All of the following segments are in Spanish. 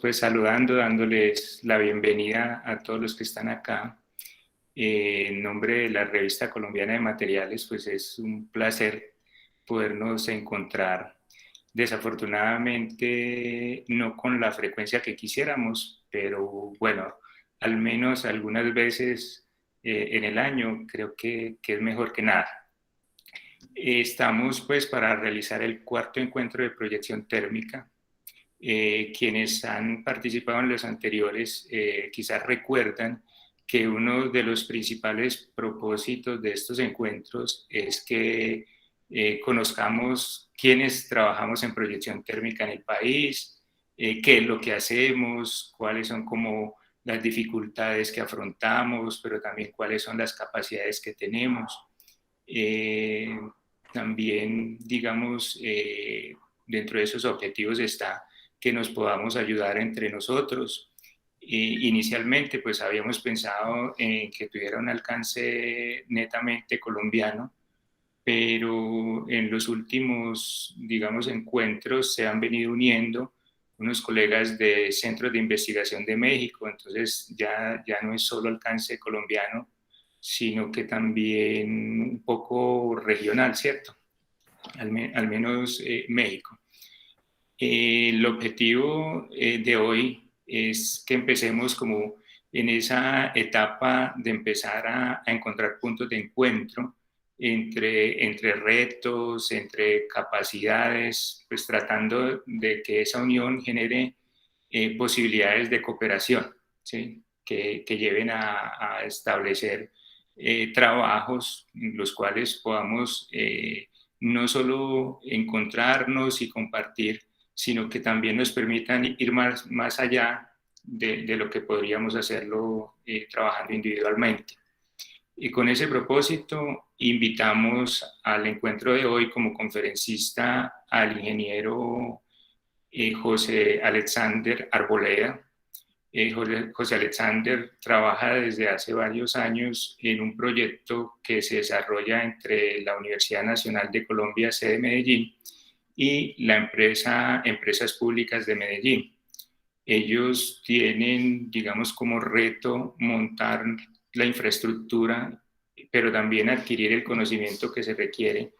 pues saludando, dándoles la bienvenida a todos los que están acá. En nombre de la Revista Colombiana de Materiales, pues es un placer podernos encontrar. Desafortunadamente no con la frecuencia que quisiéramos, pero bueno, al menos algunas veces en el año creo que es mejor que nada. Estamos pues para realizar el cuarto encuentro de proyección térmica. Quienes han participado en los anteriores quizás recuerdan que uno de los principales propósitos de estos encuentros es que conozcamos quiénes trabajamos en proyección térmica en el país, qué es lo que hacemos, cuáles son como las dificultades que afrontamos, pero también cuáles son las capacidades que tenemos. También, digamos, dentro de esos objetivos está que nos podamos ayudar entre nosotros. Inicialmente, pues habíamos pensado en que tuviera un alcance netamente colombiano, pero en los últimos, digamos, encuentros se han venido uniendo unos colegas de centros de investigación de México, entonces ya no es solo alcance colombiano, sino que también un poco regional, ¿cierto? Al menos México. El objetivo de hoy es que empecemos como en esa etapa de empezar a encontrar puntos de encuentro entre retos, entre capacidades, pues tratando de que esa unión genere posibilidades de cooperación, ¿sí? que lleven a establecer trabajos en los cuales podamos no solo encontrarnos y compartir, sino que también nos permitan ir más allá de lo que podríamos hacerlo trabajando individualmente. Y con ese propósito invitamos al encuentro de hoy como conferencista al ingeniero José Alexander Arboleda. José Alexander trabaja desde hace varios años en un proyecto que se desarrolla entre la Universidad Nacional de Colombia, sede Medellín, y la Empresas Públicas de Medellín. Ellos tienen, digamos, como reto montar la infraestructura, pero también adquirir el conocimiento que se requiere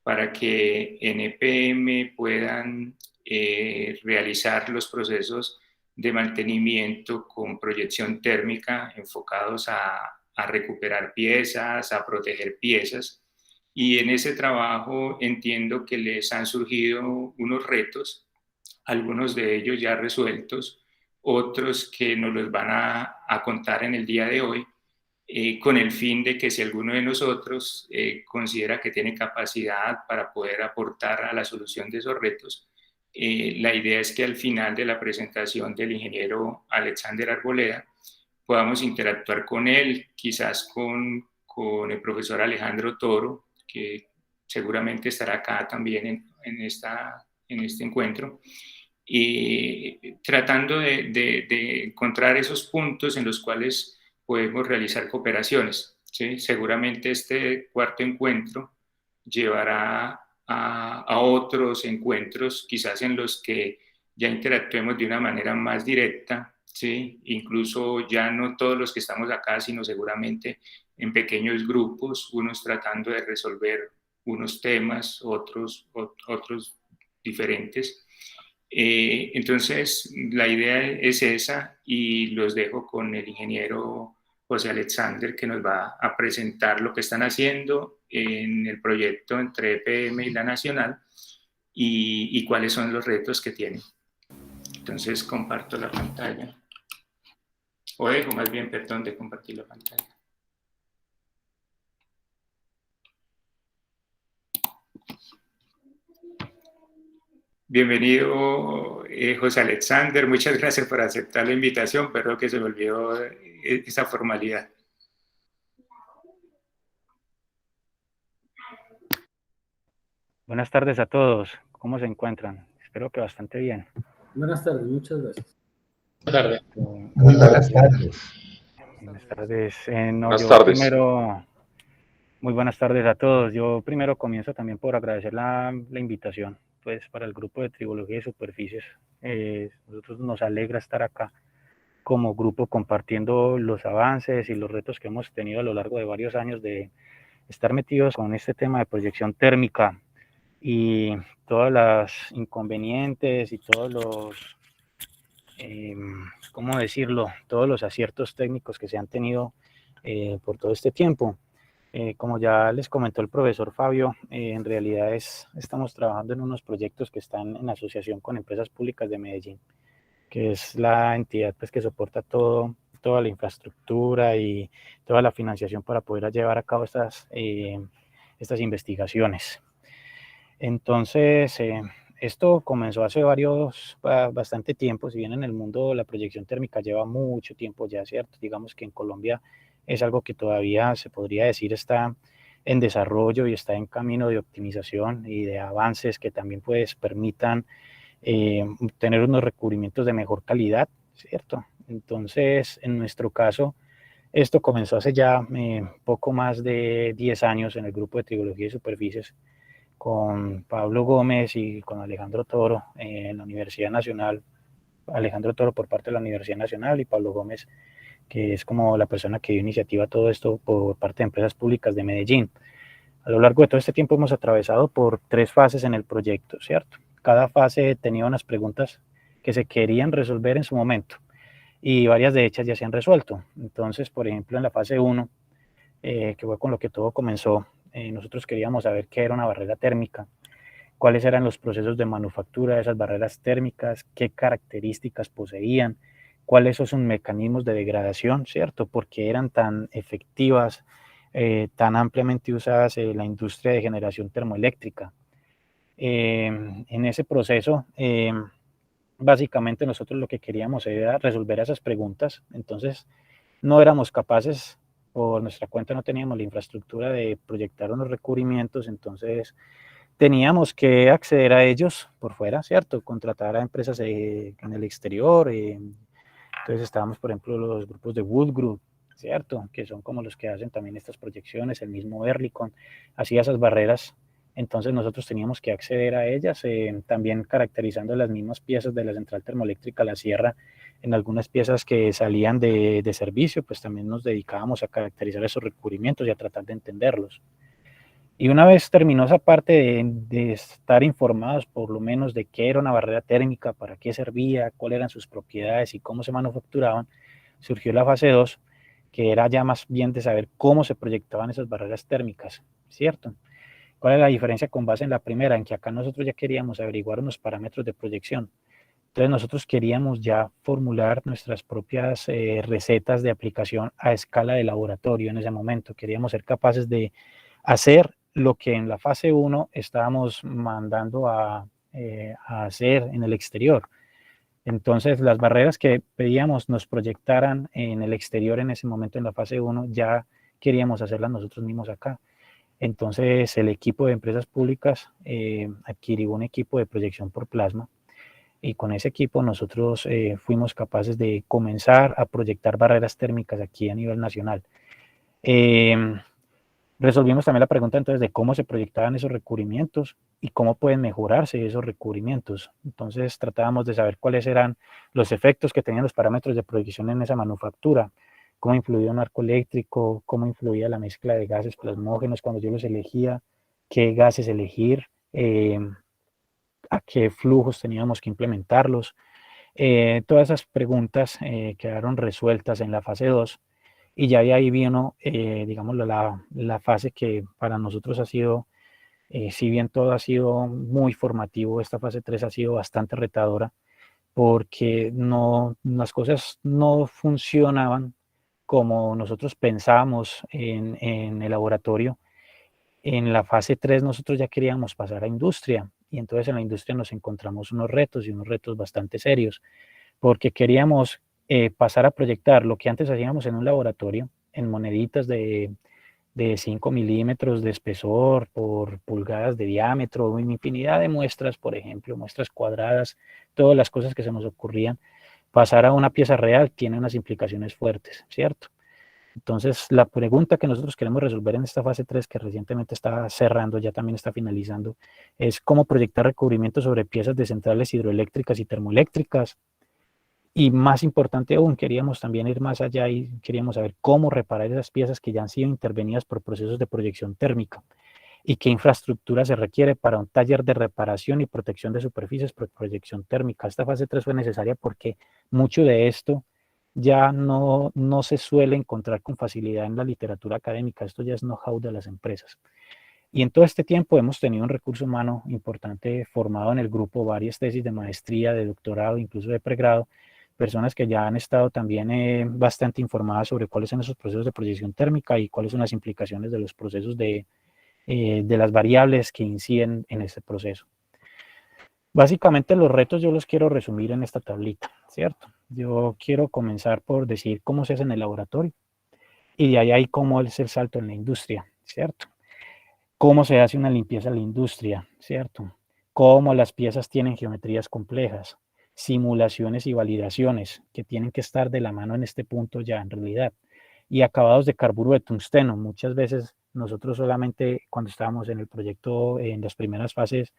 para que en EPM puedan realizar los procesos de mantenimiento con proyección térmica enfocados a recuperar piezas, a proteger piezas. Y en ese trabajo entiendo que les han surgido unos retos, algunos de ellos ya resueltos, otros que nos los van a contar en el día de hoy, con el fin de que si alguno de nosotros considera que tiene capacidad para poder aportar a la solución de esos retos, la idea es que al final de la presentación del ingeniero Alexander Arboleda podamos interactuar con él, quizás con el profesor Alejandro Toro, que seguramente estará acá también en este encuentro, y tratando de encontrar esos puntos en los cuales podemos realizar cooperaciones, ¿sí? Seguramente este cuarto encuentro llevará a otros encuentros, quizás en los que ya interactuemos de una manera más directa, ¿sí? Incluso ya no todos los que estamos acá, sino seguramente en pequeños grupos, unos tratando de resolver unos temas, otros diferentes. Entonces, la idea es esa y los dejo con el ingeniero José Alexander, que nos va a presentar lo que están haciendo en el proyecto entre EPM y la Nacional y cuáles son los retos que tienen. Entonces, comparto la pantalla. O dejo más bien, perdón, de compartir la pantalla. Bienvenido, José Alexander. Muchas gracias por aceptar la invitación, pero que se me olvidó esa formalidad. Buenas tardes a todos. ¿Cómo se encuentran? Espero que bastante bien. Buenas tardes, muchas gracias. Buenas tardes. Muy buenas tardes. Buenas tardes. Buenas tardes. Primero, muy buenas tardes a todos. Yo primero comienzo también por agradecer la invitación, pues, para el grupo de Tribología y Superficies Nosotros nos alegra estar acá como grupo compartiendo los avances y los retos que hemos tenido a lo largo de varios años de estar metidos con este tema de proyección térmica y todas las inconvenientes y todos los, ¿cómo decirlo? Todos los aciertos técnicos que se han tenido por todo este tiempo. Como ya les comentó el profesor Fabio, en realidad estamos trabajando en unos proyectos que están en asociación con Empresas Públicas de Medellín, que es la entidad pues, que soporta toda la infraestructura y toda la financiación para poder llevar a cabo estas investigaciones. Entonces, esto comenzó hace bastante tiempo, si bien en el mundo la proyección térmica lleva mucho tiempo ya, ¿cierto? Digamos que en Colombia es algo que todavía se podría decir está en desarrollo y está en camino de optimización y de avances que también pues permitan tener unos recubrimientos de mejor calidad, ¿cierto? Entonces, en nuestro caso, esto comenzó hace ya poco más de 10 años en el grupo de tribología y superficies con Pablo Gómez y con Alejandro Toro en la Universidad Nacional. Alejandro Toro por parte de la Universidad Nacional y Pablo Gómez, que es como la persona que dio iniciativa a todo esto por parte de Empresas Públicas de Medellín. A lo largo de todo este tiempo hemos atravesado por 3 fases en el proyecto, ¿cierto? Cada fase tenía unas preguntas que se querían resolver en su momento y varias de ellas ya se han resuelto. Entonces, por ejemplo, en la fase 1, que fue con lo que todo comenzó, nosotros queríamos saber qué era una barrera térmica, cuáles eran los procesos de manufactura de esas barreras térmicas, qué características poseían, cuáles son sus mecanismos de degradación, ¿cierto? ¿Por qué eran tan efectivas, tan ampliamente usadas en la industria de generación termoeléctrica? En ese proceso, básicamente nosotros lo que queríamos era resolver esas preguntas, entonces no éramos capaces, por nuestra cuenta no teníamos la infraestructura de proyectar unos recubrimientos, entonces teníamos que acceder a ellos por fuera, ¿cierto? Contratar a empresas en el exterior, entonces estábamos, por ejemplo, los grupos de Wood Group, ¿cierto? Que son como los que hacen también estas proyecciones, el mismo Erlicon, hacía esas barreras, entonces nosotros teníamos que acceder a ellas, también caracterizando las mismas piezas de la central termoeléctrica La Sierra, en algunas piezas que salían de servicio, pues también nos dedicábamos a caracterizar esos recubrimientos y a tratar de entenderlos. Y una vez terminó esa parte de estar informados por lo menos de qué era una barrera térmica, para qué servía, cuáles eran sus propiedades y cómo se manufacturaban, surgió la fase 2, que era ya más bien de saber cómo se proyectaban esas barreras térmicas, ¿cierto? ¿Cuál es la diferencia con base en la primera? En que acá nosotros ya queríamos averiguar unos parámetros de proyección. Entonces nosotros queríamos ya formular nuestras propias recetas de aplicación a escala de laboratorio en ese momento. Queríamos ser capaces de hacer lo que en la fase 1 estábamos mandando a hacer en el exterior. Entonces, las barreras que pedíamos nos proyectaran en el exterior en ese momento en la fase 1, ya queríamos hacerlas nosotros mismos acá. Entonces, el equipo de empresas públicas adquirió un equipo de proyección por plasma y con ese equipo nosotros fuimos capaces de comenzar a proyectar barreras térmicas aquí a nivel nacional. Resolvimos también la pregunta entonces de cómo se proyectaban esos recubrimientos y cómo pueden mejorarse esos recubrimientos. Entonces tratábamos de saber cuáles eran los efectos que tenían los parámetros de proyección en esa manufactura, cómo influía un arco eléctrico, cómo influía la mezcla de gases plasmógenos cuando yo los elegía, qué gases elegir, a qué flujos teníamos que implementarlos. Todas esas preguntas quedaron resueltas en la fase 2. Y ya de ahí vino, digamos, la fase que para nosotros ha sido, si bien todo ha sido muy formativo, esta fase 3 ha sido bastante retadora porque las cosas no funcionaban como nosotros pensábamos en el laboratorio. En la fase 3 nosotros ya queríamos pasar a industria y entonces en la industria nos encontramos unos retos y unos retos bastante serios porque queríamos pasar a proyectar lo que antes hacíamos en un laboratorio, en moneditas de 5 milímetros de espesor por pulgadas de diámetro, una infinidad de muestras, por ejemplo, muestras cuadradas, todas las cosas que se nos ocurrían. Pasar a una pieza real tiene unas implicaciones fuertes, ¿cierto? Entonces, la pregunta que nosotros queremos resolver en esta fase 3, que recientemente está cerrando, ya también está finalizando, es cómo proyectar recubrimientos sobre piezas de centrales hidroeléctricas y termoeléctricas. Y más importante aún, queríamos también ir más allá y queríamos saber cómo reparar esas piezas que ya han sido intervenidas por procesos de proyección térmica y qué infraestructura se requiere para un taller de reparación y protección de superficies por proyección térmica. Esta fase 3 fue necesaria porque mucho de esto ya no se suele encontrar con facilidad en la literatura académica. Esto ya es know-how de las empresas. Y en todo este tiempo hemos tenido un recurso humano importante formado en el grupo, varias tesis de maestría, de doctorado, incluso de pregrado, personas que ya han estado también bastante informadas sobre cuáles son esos procesos de proyección térmica y cuáles son las implicaciones de los procesos de las variables que inciden en ese proceso. Básicamente los retos yo los quiero resumir en esta tablita, ¿cierto? Yo quiero comenzar por decir cómo se hace en el laboratorio y de ahí cómo es el salto en la industria, ¿cierto? Cómo se hace una limpieza en la industria, ¿cierto? Cómo las piezas tienen geometrías complejas, simulaciones y validaciones que tienen que estar de la mano en este punto ya en realidad. Y acabados de carburo de tungsteno. Muchas veces nosotros solamente cuando estábamos en el proyecto, en las primeras fases,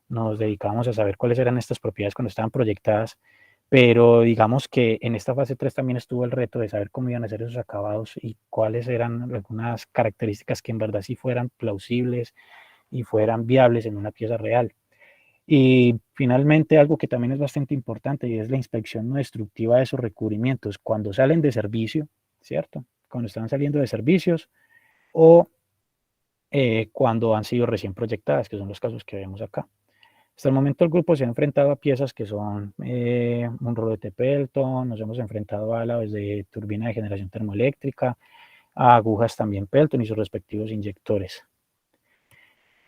nos dedicábamos a saber cuáles eran estas propiedades cuando estaban proyectadas, pero digamos que en esta fase 3 también estuvo el reto de saber cómo iban a ser esos acabados y cuáles eran algunas características que en verdad sí fueran plausibles y fueran viables en una pieza real. Y finalmente algo que también es bastante importante y es la inspección no destructiva de esos recubrimientos cuando salen de servicio, ¿cierto? Cuando están saliendo de servicios o cuando han sido recién proyectadas, que son los casos que vemos acá. Hasta el momento el grupo se ha enfrentado a piezas que son un rolete Pelton, nos hemos enfrentado a alas de turbina de generación termoeléctrica, a agujas también Pelton y sus respectivos inyectores.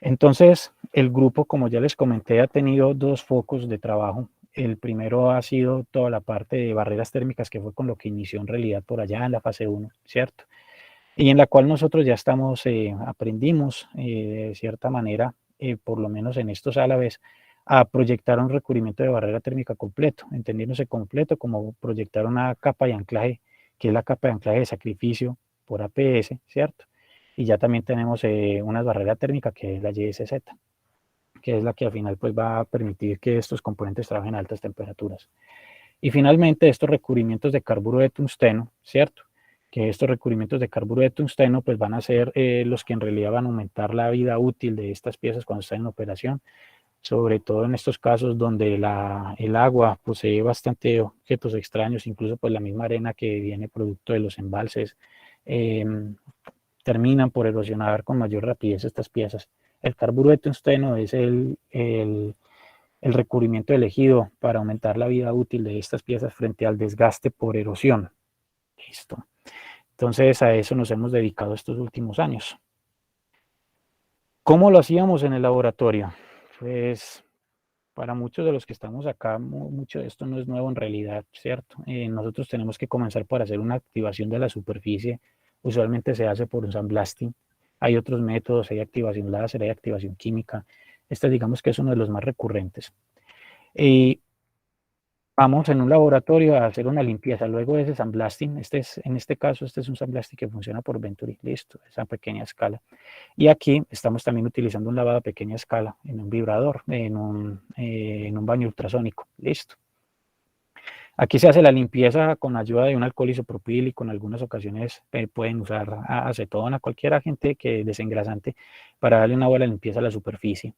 Entonces, el grupo, como ya les comenté, ha tenido dos focos de trabajo. El primero ha sido toda la parte de barreras térmicas, que fue con lo que inició en realidad por allá en la fase 1, ¿cierto? Y en la cual nosotros ya estamos, aprendimos de cierta manera, por lo menos en estos álabes, a proyectar un recubrimiento de barrera térmica completo, entendiéndose completo como proyectar una capa de anclaje, que es la capa de anclaje de sacrificio por APS, ¿cierto? Y ya también tenemos una barrera térmica que es la YSZ, que es la que al final pues va a permitir que estos componentes trabajen a altas temperaturas. Y finalmente estos recubrimientos de carburo de tungsteno, ¿cierto? Que estos recubrimientos de carburo de tungsteno pues van a ser los que en realidad van a aumentar la vida útil de estas piezas cuando están en operación, sobre todo en estos casos donde el agua posee bastante objetos extraños, incluso pues la misma arena que viene producto de los embalses, terminan por erosionar con mayor rapidez estas piezas. El carburo de tungsteno es el recubrimiento elegido para aumentar la vida útil de estas piezas frente al desgaste por erosión. Listo. Entonces a eso nos hemos dedicado estos últimos años. ¿Cómo lo hacíamos en el laboratorio? Pues para muchos de los que estamos acá, mucho de esto no es nuevo en realidad, ¿cierto? Nosotros tenemos que comenzar por hacer una activación de la superficie. Usualmente se hace por un sandblasting. Hay otros métodos, hay activación láser, hay activación química. Este digamos que es uno de los más recurrentes. Y vamos en un laboratorio a hacer una limpieza. Luego de ese sandblasting, en este caso, este es un sandblasting que funciona por Venturi, listo, esa pequeña escala. Y aquí estamos también utilizando un lavado a pequeña escala en un vibrador, en un baño ultrasónico, listo. Aquí se hace la limpieza con ayuda de un alcohol isopropílico, en algunas ocasiones pueden usar acetona, cualquier agente desengrasante para darle una buena limpieza a la superficie.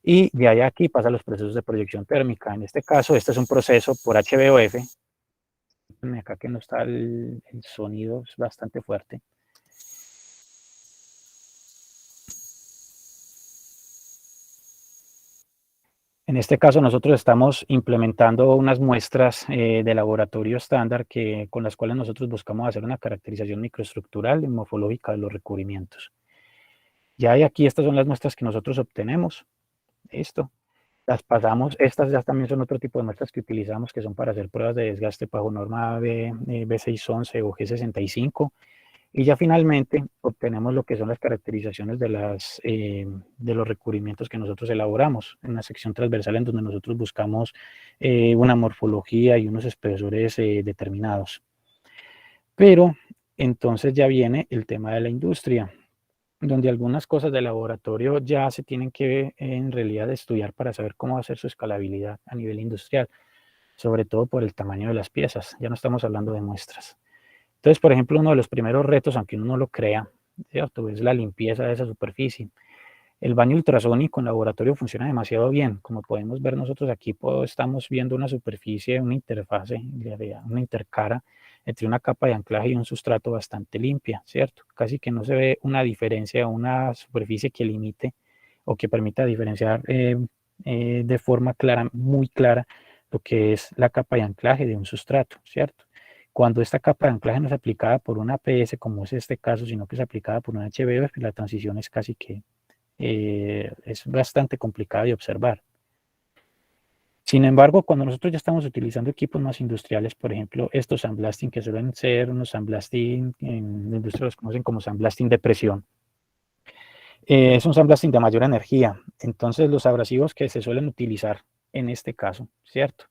Y de allá aquí pasa los procesos de proyección térmica. En este caso, este es un proceso por HVOF. Acá que no está el sonido, es bastante fuerte. En este caso, nosotros estamos implementando unas muestras de laboratorio estándar con las cuales nosotros buscamos hacer una caracterización microestructural y morfológica de los recubrimientos. Ya hay aquí, estas son las muestras que nosotros obtenemos. Listo. Las pasamos, estas ya también son otro tipo de muestras que utilizamos, que son para hacer pruebas de desgaste bajo norma B611 o G65. Y ya finalmente obtenemos lo que son las caracterizaciones de los recubrimientos que nosotros elaboramos en una sección transversal en donde nosotros buscamos una morfología y unos espesores determinados. Pero entonces ya viene el tema de la industria, donde algunas cosas del laboratorio ya se tienen que en realidad estudiar para saber cómo hacer su escalabilidad a nivel industrial, sobre todo por el tamaño de las piezas. Ya no estamos hablando de muestras. Entonces, por ejemplo, uno de los primeros retos, aunque uno no lo crea, ¿cierto?, es la limpieza de esa superficie. El baño ultrasónico en laboratorio funciona demasiado bien. Como podemos ver nosotros aquí, estamos viendo una superficie, una interfase, una intercara entre una capa de anclaje y un sustrato bastante limpia, ¿cierto? Casi que no se ve una diferencia, una superficie que limite o que permita diferenciar de forma clara, muy clara, lo que es la capa de anclaje de un sustrato, ¿cierto? Cuando esta capa de anclaje no es aplicada por una APS, como es este caso, sino que es aplicada por una HBF, pues la transición es casi que es bastante complicada de observar. Sin embargo, cuando nosotros ya estamos utilizando equipos más industriales, por ejemplo, estos sandblasting, que suelen ser unos sandblasting, en la industria los conocen como sandblasting de presión, es un sandblasting de mayor energía. Entonces, los abrasivos que se suelen utilizar en este caso, ¿cierto?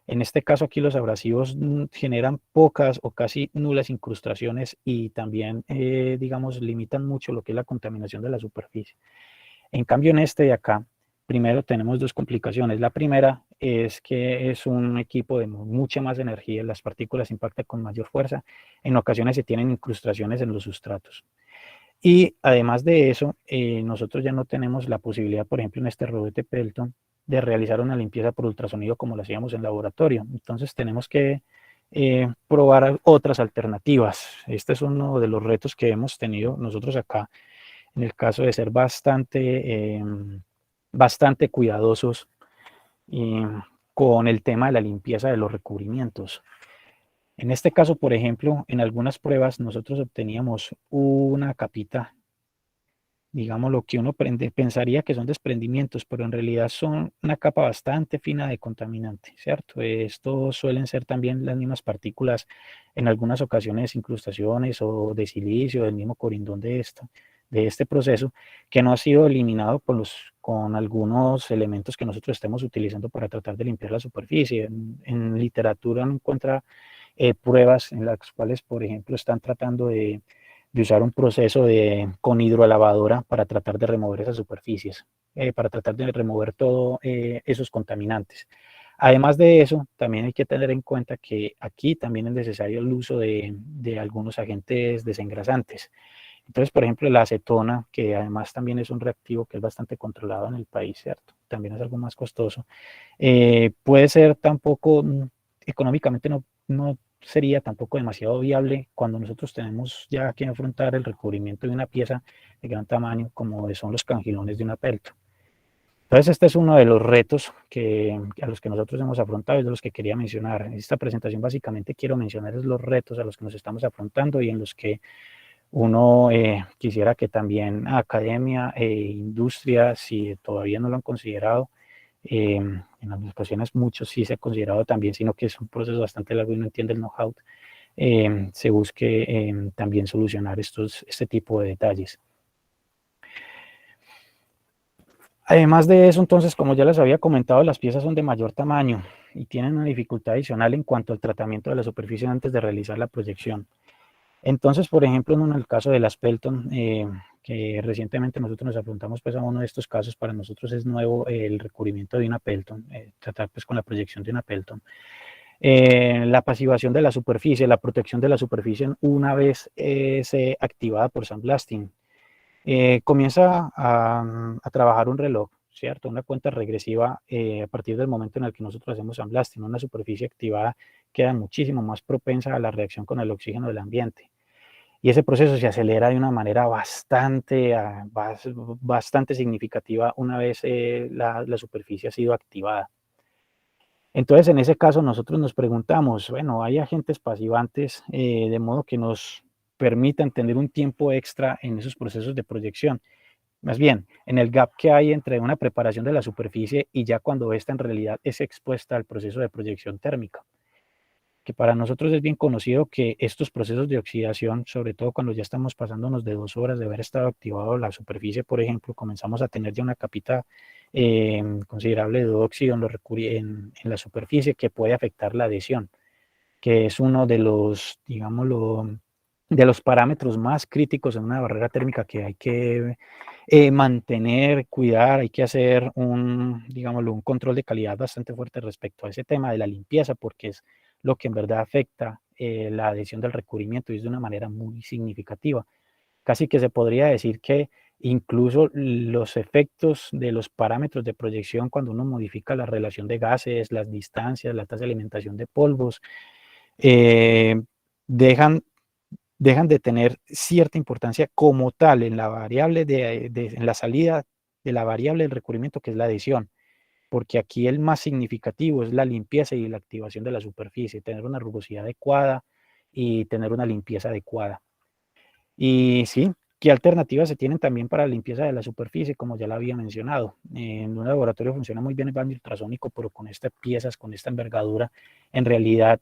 En este caso aquí los abrasivos generan pocas o casi nulas incrustaciones y también, digamos, limitan mucho lo que es la contaminación de la superficie. En cambio, en este de acá, primero tenemos dos complicaciones. La primera es que es un equipo de mucha más energía, las partículas impactan con mayor fuerza, en ocasiones se tienen incrustaciones en los sustratos. Y además de eso, nosotros ya no tenemos la posibilidad, por ejemplo, en este rodete Pelton, de realizar una limpieza por ultrasonido como lo hacíamos en laboratorio. Entonces tenemos que probar otras alternativas. Este es uno de los retos que hemos tenido nosotros acá, en el caso de ser bastante cuidadosos con el tema de la limpieza de los recubrimientos. En este caso, por ejemplo, en algunas pruebas nosotros obteníamos una capita, digamos, lo que uno pensaría que son desprendimientos, pero en realidad son una capa bastante fina de contaminante, ¿cierto? Estos suelen ser también las mismas partículas, en algunas ocasiones incrustaciones o de silicio, del mismo corindón de este proceso, que no ha sido eliminado con algunos elementos que nosotros estemos utilizando para tratar de limpiar la superficie. En literatura uno encuentra pruebas en las cuales, por ejemplo, están tratando de usar un proceso con hidrolavadora para tratar de remover esas superficies, para tratar de remover todos esos contaminantes. Además de eso, también hay que tener en cuenta que aquí también es necesario el uso de algunos agentes desengrasantes. Entonces, por ejemplo, la acetona, que además también es un reactivo que es bastante controlado en el país, ¿cierto? También es algo más costoso. Puede ser tampoco, económicamente no sería tampoco demasiado viable cuando nosotros tenemos ya que afrontar el recubrimiento de una pieza de gran tamaño como son los cangilones de una Pelton. Entonces este es uno de los retos a los que nosotros hemos afrontado y de los que quería mencionar. En esta presentación básicamente quiero mencionar los retos a los que nos estamos afrontando y en los que uno quisiera que también academia e industria, si todavía no lo han considerado, en las ocasiones muchos sí se ha considerado también, sino que es un proceso bastante largo y no entiende el know-how, se busque también solucionar este tipo de detalles. Además de eso, entonces, como ya les había comentado, las piezas son de mayor tamaño y tienen una dificultad adicional en cuanto al tratamiento de la superficie antes de realizar la proyección. Entonces, por ejemplo, en el caso de las Pelton, que recientemente nosotros nos afrontamos pues a uno de estos casos, para nosotros es nuevo el recubrimiento de una Pelton, tratar pues con la proyección de una Pelton. La pasivación de la superficie, la protección de la superficie una vez activada por sandblasting, comienza a trabajar un reloj, ¿cierto? Una cuenta regresiva a partir del momento en el que nosotros hacemos sandblasting. Una superficie activada queda muchísimo más propensa a la reacción con el oxígeno del ambiente. Y ese proceso se acelera de una manera bastante significativa una vez la superficie ha sido activada. Entonces, en ese caso, nosotros nos preguntamos, bueno, ¿hay agentes pasivantes de modo que nos permitan tener un tiempo extra en esos procesos de proyección? Más bien, en el gap que hay entre una preparación de la superficie y ya cuando esta en realidad es expuesta al proceso de proyección térmica, que para nosotros es bien conocido que estos procesos de oxidación, sobre todo cuando ya estamos pasándonos de 2 horas de haber estado activado la superficie, por ejemplo, comenzamos a tener ya una capita considerable de óxido en la superficie que puede afectar la adhesión, que es uno de los, digámoslo, de los parámetros más críticos en una barrera térmica que hay que mantener, cuidar, hay que hacer digámoslo, un control de calidad bastante fuerte respecto a ese tema de la limpieza, porque es lo que en verdad afecta la adhesión del recubrimiento y es de una manera muy significativa. Casi que se podría decir que incluso los efectos de los parámetros de proyección cuando uno modifica la relación de gases, las distancias, la tasa de alimentación de polvos, dejan de tener cierta importancia como tal en la variable en la salida de la variable del recubrimiento, que es la adhesión, porque aquí el más significativo es la limpieza y la activación de la superficie, tener una rugosidad adecuada y tener una limpieza adecuada. Y sí, ¿qué alternativas se tienen también para la limpieza de la superficie? Como ya la había mencionado, en un laboratorio funciona muy bien el baño ultrasónico, pero con estas piezas, con esta envergadura, en realidad,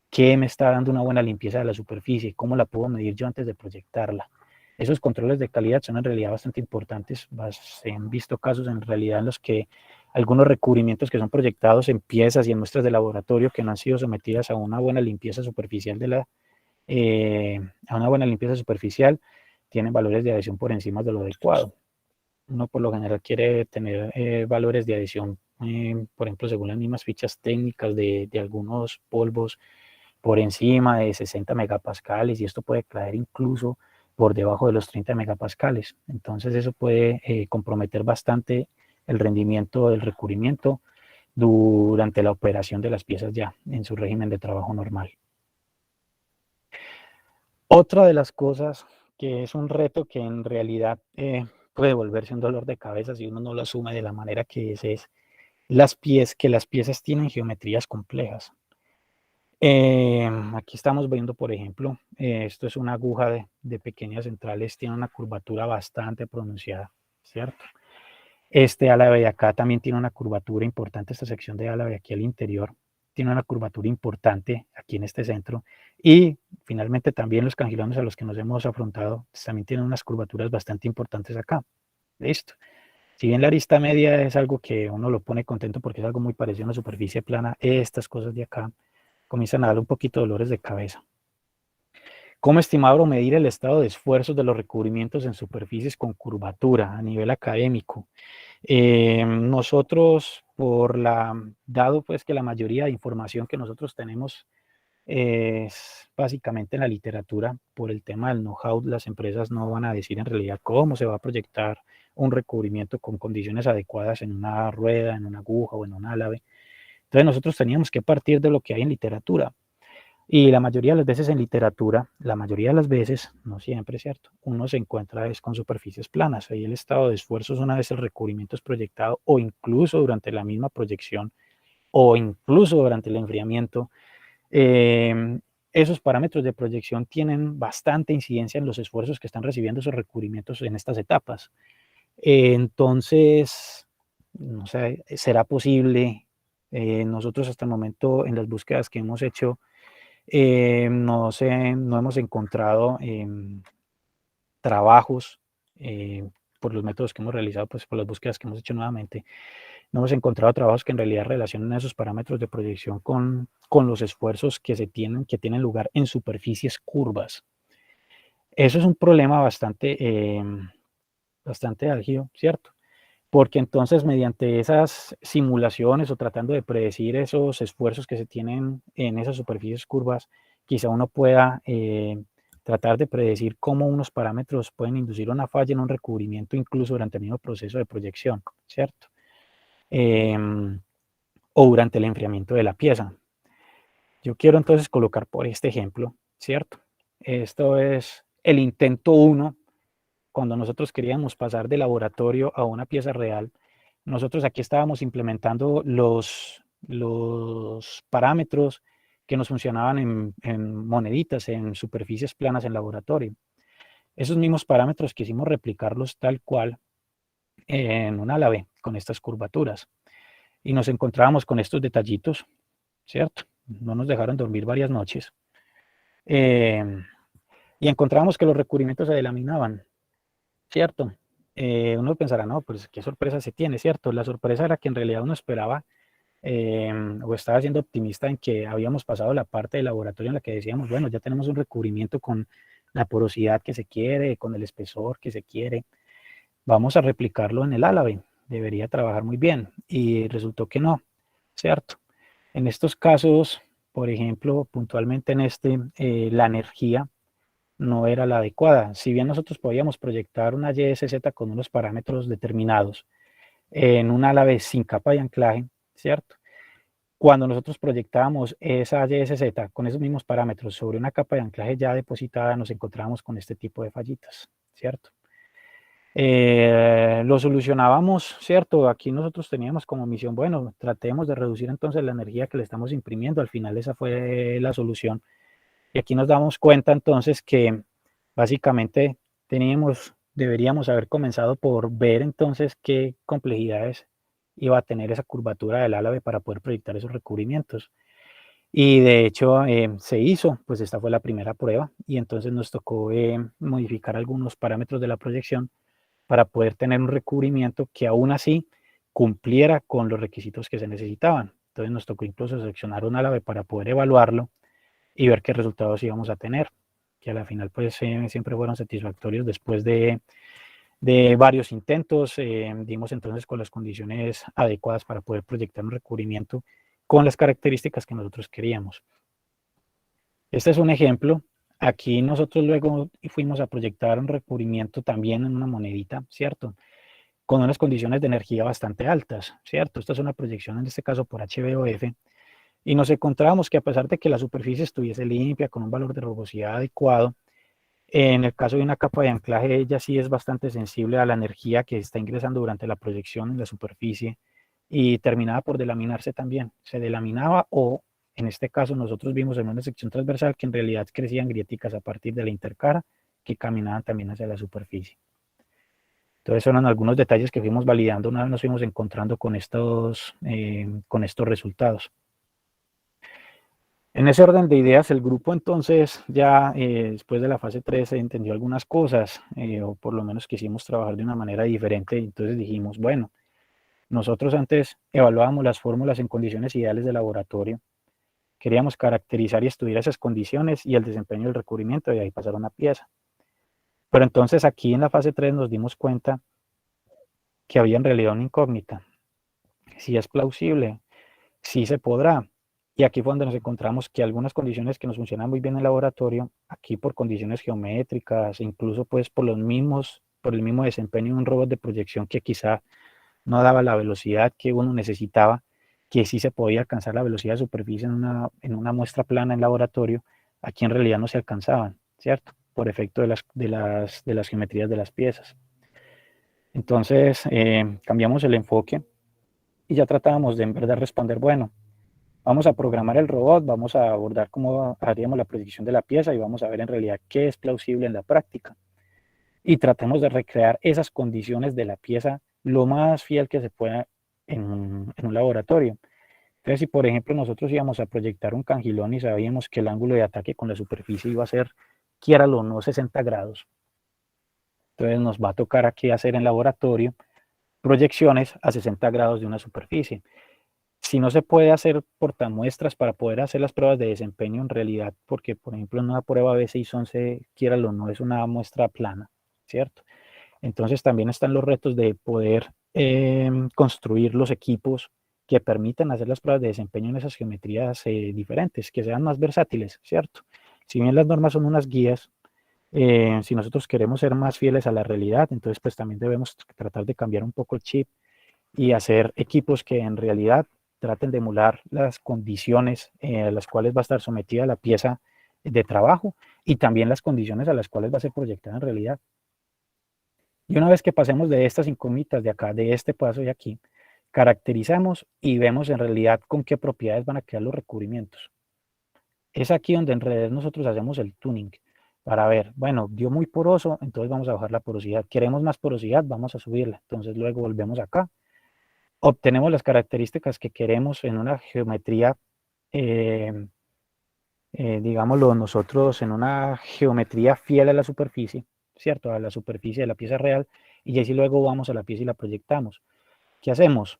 ¿qué me está dando una buena limpieza de la superficie? ¿Cómo la puedo medir yo antes de proyectarla? Esos controles de calidad son en realidad bastante importantes. Se han visto casos en realidad en los que algunos recubrimientos que son proyectados en piezas y en muestras de laboratorio que no han sido sometidas a una buena limpieza superficial a una buena limpieza superficial, tienen valores de adhesión por encima de lo adecuado. Uno por lo general quiere tener valores de adhesión, por ejemplo, según las mismas fichas técnicas de algunos polvos, por encima de 60 megapascales, y esto puede caer incluso por debajo de los 30 megapascales. Entonces eso puede comprometer bastante el rendimiento del recubrimiento durante la operación de las piezas ya en su régimen de trabajo normal. Otra de las cosas que es un reto que en realidad puede volverse un dolor de cabeza si uno no lo asume de la manera que es que las piezas tienen geometrías complejas. Aquí estamos viendo, por ejemplo, esto es una aguja de pequeñas centrales, tiene una curvatura bastante pronunciada, ¿cierto? Este álabe de acá también tiene una curvatura importante, esta sección de álabe aquí al interior tiene una curvatura importante aquí en este centro, y finalmente también los cangilones a los que nos hemos afrontado también tienen unas curvaturas bastante importantes acá. Listo. Si bien la arista media es algo que uno lo pone contento porque es algo muy parecido a una superficie plana, estas cosas de acá comienzan a dar un poquito de dolores de cabeza. ¿Cómo estimar o medir el estado de esfuerzos de los recubrimientos en superficies con curvatura a nivel académico? Nosotros, dado pues que la mayoría de información que nosotros tenemos es básicamente en la literatura, por el tema del know-how, las empresas no van a decir en realidad cómo se va a proyectar un recubrimiento con condiciones adecuadas en una rueda, en una aguja o en un álabe. Entonces nosotros teníamos que partir de lo que hay en literatura. Y la mayoría de las veces en literatura, la mayoría de las veces, no siempre, ¿cierto? Uno se encuentra con superficies planas. Ahí el estado de esfuerzos una vez el recubrimiento es proyectado, o incluso durante la misma proyección, o incluso durante el enfriamiento. Esos parámetros de proyección tienen bastante incidencia en los esfuerzos que están recibiendo esos recubrimientos en estas etapas. Entonces, no sé, ¿será posible? Nosotros hasta el momento en las búsquedas que hemos hecho, no hemos encontrado trabajos por los métodos que hemos realizado, pues por las búsquedas que hemos hecho nuevamente, no hemos encontrado trabajos que en realidad relacionen esos parámetros de proyección con los esfuerzos que tienen lugar en superficies curvas. Eso es un problema bastante álgido, ¿cierto? Porque entonces mediante esas simulaciones o tratando de predecir esos esfuerzos que se tienen en esas superficies curvas, quizá uno pueda tratar de predecir cómo unos parámetros pueden inducir una falla en un recubrimiento incluso durante el mismo proceso de proyección, ¿cierto? O durante el enfriamiento de la pieza. Yo quiero entonces colocar por este ejemplo, ¿cierto? Esto es el intento 1. Cuando nosotros queríamos pasar de laboratorio a una pieza real, nosotros aquí estábamos implementando los parámetros que nos funcionaban en moneditas, en superficies planas en laboratorio. Esos mismos parámetros quisimos replicarlos tal cual en un álabe con estas curvaturas. Y nos encontrábamos con estos detallitos, ¿cierto? No nos dejaron dormir varias noches. Y encontramos que los recubrimientos se delaminaban, ¿cierto? Uno pensará, no, pues qué sorpresa se tiene, ¿cierto? La sorpresa era que en realidad uno esperaba o estaba siendo optimista en que habíamos pasado la parte del laboratorio en la que decíamos, bueno, ya tenemos un recubrimiento con la porosidad que se quiere, con el espesor que se quiere. Vamos a replicarlo en el álabe, debería trabajar muy bien, y resultó que no, ¿cierto? En estos casos, por ejemplo, puntualmente en la energía no era la adecuada. Si bien nosotros podíamos proyectar una YSZ con unos parámetros determinados en un álabe sin capa de anclaje, ¿cierto? Cuando nosotros proyectábamos esa YSZ con esos mismos parámetros sobre una capa de anclaje ya depositada, nos encontrábamos con este tipo de fallitas, ¿cierto? Lo solucionábamos, ¿cierto? Aquí nosotros teníamos como misión, bueno, tratemos de reducir entonces la energía que le estamos imprimiendo. Al final esa fue la solución. Y aquí nos damos cuenta entonces que básicamente deberíamos haber comenzado por ver entonces qué complejidades iba a tener esa curvatura del álabe para poder proyectar esos recubrimientos. Y de hecho se hizo, pues esta fue la primera prueba y entonces nos tocó modificar algunos parámetros de la proyección para poder tener un recubrimiento que aún así cumpliera con los requisitos que se necesitaban. Entonces nos tocó incluso seleccionar un álabe para poder evaluarlo y ver qué resultados íbamos a tener, que a la final pues siempre fueron satisfactorios después de varios intentos. Dimos entonces con las condiciones adecuadas para poder proyectar un recubrimiento con las características que nosotros queríamos. Este es un ejemplo. Aquí nosotros luego fuimos a proyectar un recubrimiento también en una monedita, ¿cierto? Con unas condiciones de energía bastante altas, ¿cierto? Esta es una proyección en este caso por HBOF, y nos encontramos que a pesar de que la superficie estuviese limpia, con un valor de rugosidad adecuado, en el caso de una capa de anclaje, ella sí es bastante sensible a la energía que está ingresando durante la proyección en la superficie y terminaba por delaminarse también. Se delaminaba o, en este caso, nosotros vimos en una sección transversal que en realidad crecían grieticas a partir de la intercara que caminaban también hacia la superficie. Entonces, son algunos detalles que fuimos validando una vez nos fuimos encontrando con estos resultados. En ese orden de ideas, el grupo entonces ya después de la fase 3 entendió algunas cosas, o por lo menos quisimos trabajar de una manera diferente. Entonces dijimos, bueno, nosotros antes evaluábamos las fórmulas en condiciones ideales de laboratorio, queríamos caracterizar y estudiar esas condiciones y el desempeño del recubrimiento, y ahí pasar una pieza. Pero entonces aquí en la fase 3 nos dimos cuenta que había en realidad una incógnita. Si es plausible, si se podrá. Y aquí fue donde nos encontramos que algunas condiciones que nos funcionan muy bien en el laboratorio, aquí por condiciones geométricas, incluso pues por el mismo desempeño de un robot de proyección que quizá no daba la velocidad que uno necesitaba, que sí se podía alcanzar la velocidad de superficie en una muestra plana en laboratorio, aquí en realidad no se alcanzaban, ¿cierto? Por efecto de las geometrías de las piezas. Entonces cambiamos el enfoque y ya tratábamos de en verdad responder, bueno, vamos a programar el robot, vamos a abordar cómo haríamos la predicción de la pieza y vamos a ver en realidad qué es plausible en la práctica. Y tratemos de recrear esas condiciones de la pieza lo más fiel que se pueda en un laboratorio. Entonces, si por ejemplo nosotros íbamos a proyectar un cangilón y sabíamos que el ángulo de ataque con la superficie iba a ser, quiéralo o no, 60 grados, entonces nos va a tocar aquí hacer en laboratorio proyecciones a 60 grados de una superficie. Si no se puede hacer portamuestras para poder hacer las pruebas de desempeño en realidad, porque por ejemplo en una prueba B611, quiéralo o no, es una muestra plana, ¿cierto? Entonces también están los retos de poder construir los equipos que permitan hacer las pruebas de desempeño en esas geometrías diferentes, que sean más versátiles, ¿cierto? Si bien las normas son unas guías, si nosotros queremos ser más fieles a la realidad, entonces pues también debemos tratar de cambiar un poco el chip y hacer equipos que en realidad traten de emular las condiciones a las cuales va a estar sometida la pieza de trabajo y también las condiciones a las cuales va a ser proyectada en realidad. Y una vez que pasemos de estas incógnitas de acá, de este paso de aquí, caracterizamos y vemos en realidad con qué propiedades van a quedar los recubrimientos. Es aquí donde en realidad nosotros hacemos el tuning para ver, bueno, dio muy poroso, entonces vamos a bajar la porosidad. Queremos más porosidad, vamos a subirla. Entonces luego volvemos acá, obtenemos las características que queremos en una geometría, digámoslo nosotros, en una geometría fiel a la superficie, ¿cierto? A la superficie de la pieza real, y así luego vamos a la pieza y la proyectamos. ¿Qué hacemos?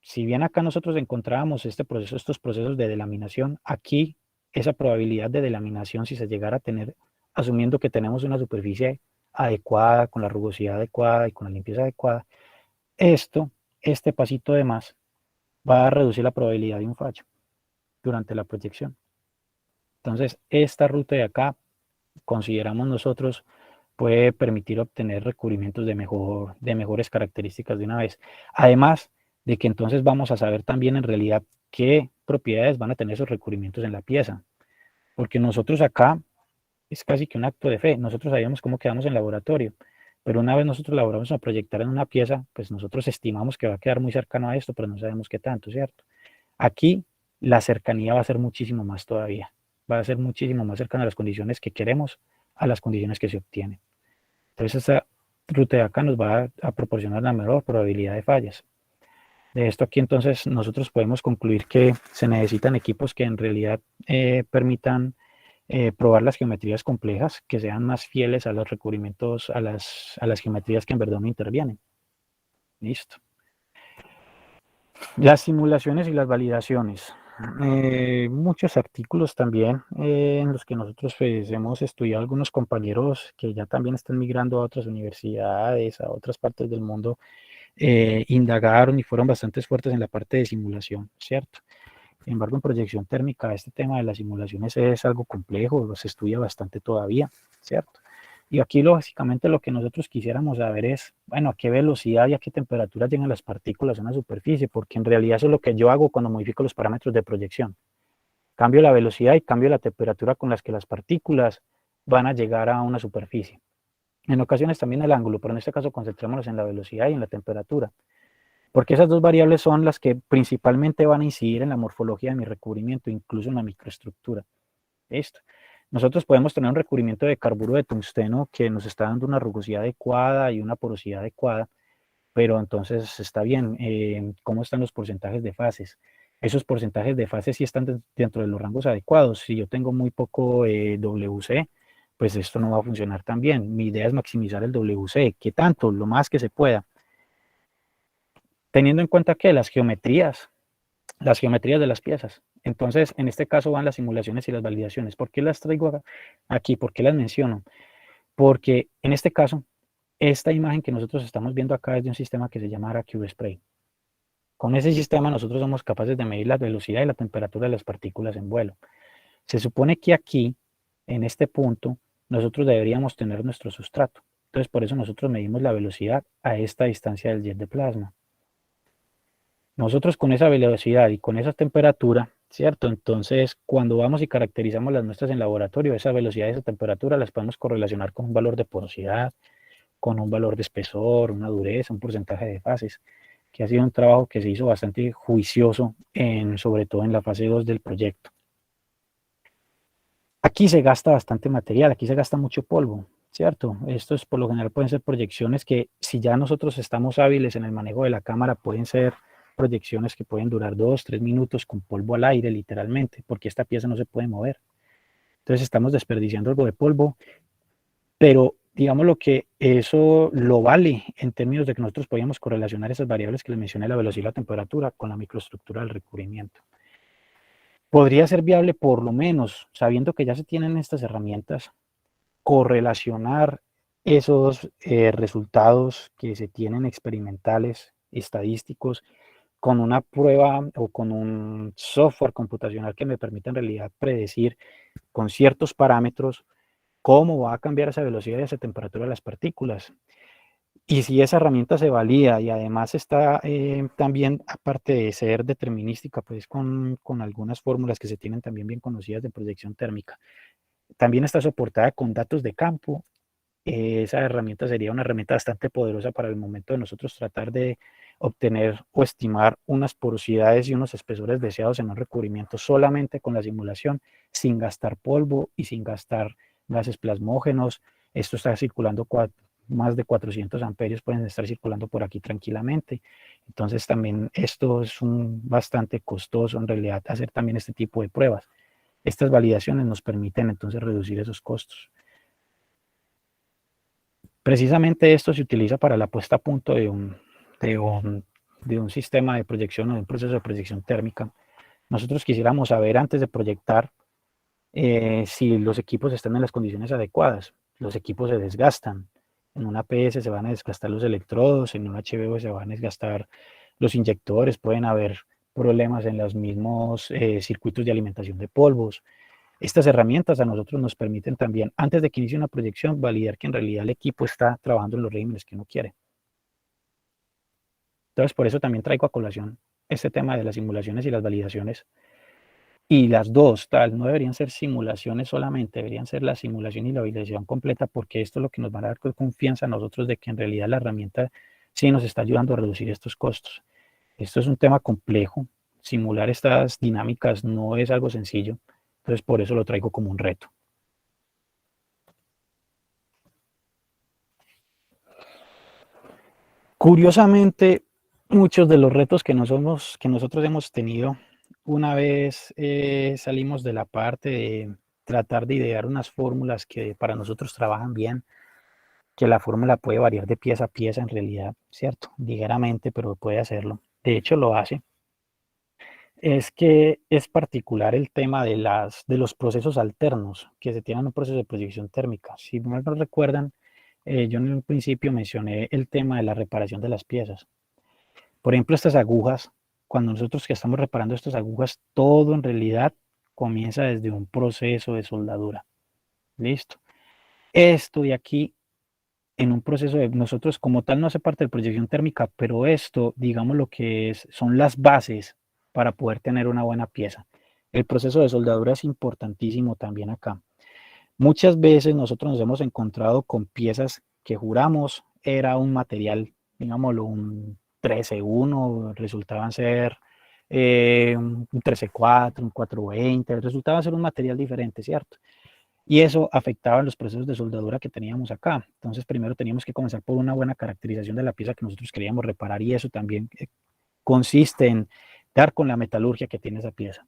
Si bien acá nosotros encontrábamos estos procesos de delaminación, aquí esa probabilidad de delaminación, si se llegara a tener asumiendo que tenemos una superficie adecuada, con la rugosidad adecuada y con la limpieza adecuada, este pasito de más va a reducir la probabilidad de un fallo durante la proyección. Entonces, esta ruta de acá, consideramos nosotros, puede permitir obtener recubrimientos de mejores características de una vez. Además de que entonces vamos a saber también en realidad qué propiedades van a tener esos recubrimientos en la pieza. Porque nosotros acá es casi que un acto de fe. Nosotros sabíamos cómo quedamos en laboratorio, pero una vez nosotros logramos a proyectar en una pieza, pues nosotros estimamos que va a quedar muy cercano a esto, pero no sabemos qué tanto, ¿cierto? Aquí la cercanía va a ser muchísimo más todavía. Va a ser muchísimo más cercana a las condiciones que queremos, a las condiciones que se obtienen. Entonces esta ruta de acá nos va a proporcionar la menor probabilidad de fallas. De esto aquí entonces nosotros podemos concluir que se necesitan equipos que en realidad permitan probar las geometrías complejas, que sean más fieles a los recubrimientos, a las geometrías que en verdad no intervienen. Listo. Las simulaciones y las validaciones. Muchos artículos también en los que nosotros pues, hemos estudiado, algunos compañeros que ya también están migrando a otras universidades, a otras partes del mundo, indagaron y fueron bastante fuertes en la parte de simulación, ¿cierto? Sin embargo, en proyección térmica, este tema de las simulaciones es algo complejo, se estudia bastante todavía, ¿cierto? Y aquí básicamente lo que nosotros quisiéramos saber es, bueno, a qué velocidad y a qué temperatura llegan las partículas a una superficie, porque en realidad eso es lo que yo hago cuando modifico los parámetros de proyección. Cambio la velocidad y cambio la temperatura con las que las partículas van a llegar a una superficie. En ocasiones también el ángulo, pero en este caso concentrémonos en la velocidad y en la temperatura, porque esas dos variables son las que principalmente van a incidir en la morfología de mi recubrimiento, incluso en la microestructura. Listo. Nosotros podemos tener un recubrimiento de carburo de tungsteno que nos está dando una rugosidad adecuada y una porosidad adecuada, pero entonces está bien. ¿Cómo están los porcentajes de fases? Esos porcentajes de fases sí están dentro de los rangos adecuados. Si yo tengo muy poco WC, pues esto no va a funcionar tan bien. Mi idea es maximizar el WC. ¿Qué tanto? Lo más que se pueda. Teniendo en cuenta que las geometrías de las piezas. Entonces, en este caso van las simulaciones y las validaciones. ¿Por qué las traigo aquí? ¿Por qué las menciono? Porque en este caso, esta imagen que nosotros estamos viendo acá es de un sistema que se llama CubeSpray. Con ese sistema nosotros somos capaces de medir la velocidad y la temperatura de las partículas en vuelo. Se supone que aquí, en este punto, nosotros deberíamos tener nuestro sustrato. Entonces, por eso nosotros medimos la velocidad a esta distancia del jet de plasma. Nosotros con esa velocidad y con esa temperatura, ¿cierto? Entonces, cuando vamos y caracterizamos las muestras en laboratorio, esa velocidad y esa temperatura las podemos correlacionar con un valor de porosidad, con un valor de espesor, una dureza, un porcentaje de fases, que ha sido un trabajo que se hizo bastante juicioso, sobre todo en la fase 2 del proyecto. Aquí se gasta bastante material, aquí se gasta mucho polvo, ¿cierto? Estos por lo general pueden ser proyecciones que si ya nosotros estamos hábiles en el manejo de la cámara, pueden ser proyecciones que pueden durar 2, 3 minutos con polvo al aire, literalmente, porque esta pieza no se puede mover. Entonces estamos desperdiciando algo de polvo, pero digamos lo que eso lo vale en términos de que nosotros podíamos correlacionar esas variables que les mencioné, la velocidad y la temperatura, con la microestructura del recubrimiento. Podría ser viable, por lo menos, sabiendo que ya se tienen estas herramientas, correlacionar esos resultados que se tienen experimentales, estadísticos, con una prueba o con un software computacional que me permita en realidad predecir con ciertos parámetros cómo va a cambiar esa velocidad y esa temperatura de las partículas. Y si esa herramienta se valida y además está también, aparte de ser determinística, pues con algunas fórmulas que se tienen también bien conocidas de proyección térmica, también está soportada con datos de campo, esa herramienta sería una herramienta bastante poderosa para el momento de nosotros tratar de obtener o estimar unas porosidades y unos espesores deseados en un recubrimiento solamente con la simulación, sin gastar polvo y sin gastar gases plasmógenos. Esto está circulando más de 400 amperios, pueden estar circulando por aquí tranquilamente. Entonces también esto es bastante costoso en realidad hacer también este tipo de pruebas. Estas validaciones nos permiten entonces reducir esos costos. Precisamente esto se utiliza para la puesta a punto de un sistema de proyección o de un proceso de proyección térmica. Nosotros quisiéramos saber antes de proyectar si los equipos están en las condiciones adecuadas. Los equipos se desgastan. En una APS se van a desgastar los electrodos, en un HVO se van a desgastar los inyectores, pueden haber problemas en los mismos circuitos de alimentación de polvos. Estas herramientas a nosotros nos permiten también, antes de que inicie una proyección, validar que en realidad el equipo está trabajando en los regímenes que uno quiere. Entonces, por eso también traigo a colación este tema de las simulaciones y las validaciones. Y las dos, no deberían ser simulaciones solamente, deberían ser la simulación y la validación completa, porque esto es lo que nos va a dar confianza a nosotros de que en realidad la herramienta sí nos está ayudando a reducir estos costos. Esto es un tema complejo. Simular estas dinámicas no es algo sencillo. Entonces, por eso lo traigo como un reto. Curiosamente, muchos de los retos que nosotros hemos tenido una vez salimos de la parte de tratar de idear unas fórmulas que para nosotros trabajan bien, que la fórmula puede variar de pieza a pieza en realidad, ¿cierto? Ligeramente, pero puede hacerlo. De hecho, lo hace. Es que es particular el tema de los procesos alternos que se tienen en un proceso de proyección térmica. Si mal no recuerdan, yo en un principio mencioné el tema de la reparación de las piezas. Por ejemplo, estas agujas, cuando nosotros que estamos reparando estas agujas, todo en realidad comienza desde un proceso de soldadura. Listo. Esto de aquí, en un proceso de nosotros como tal no hace parte de proyección térmica, pero esto, digamos lo que es, son las bases para poder tener una buena pieza. El proceso de soldadura es importantísimo también acá. Muchas veces nosotros nos hemos encontrado con piezas que juramos era un material, digámoslo, un 13-1, resultaban ser un 13-4, un 420, resultaba ser un material diferente, ¿cierto? Y eso afectaba los procesos de soldadura que teníamos acá. Entonces, primero teníamos que comenzar por una buena caracterización de la pieza que nosotros queríamos reparar, y eso también consiste en dar con la metalurgia que tiene esa pieza.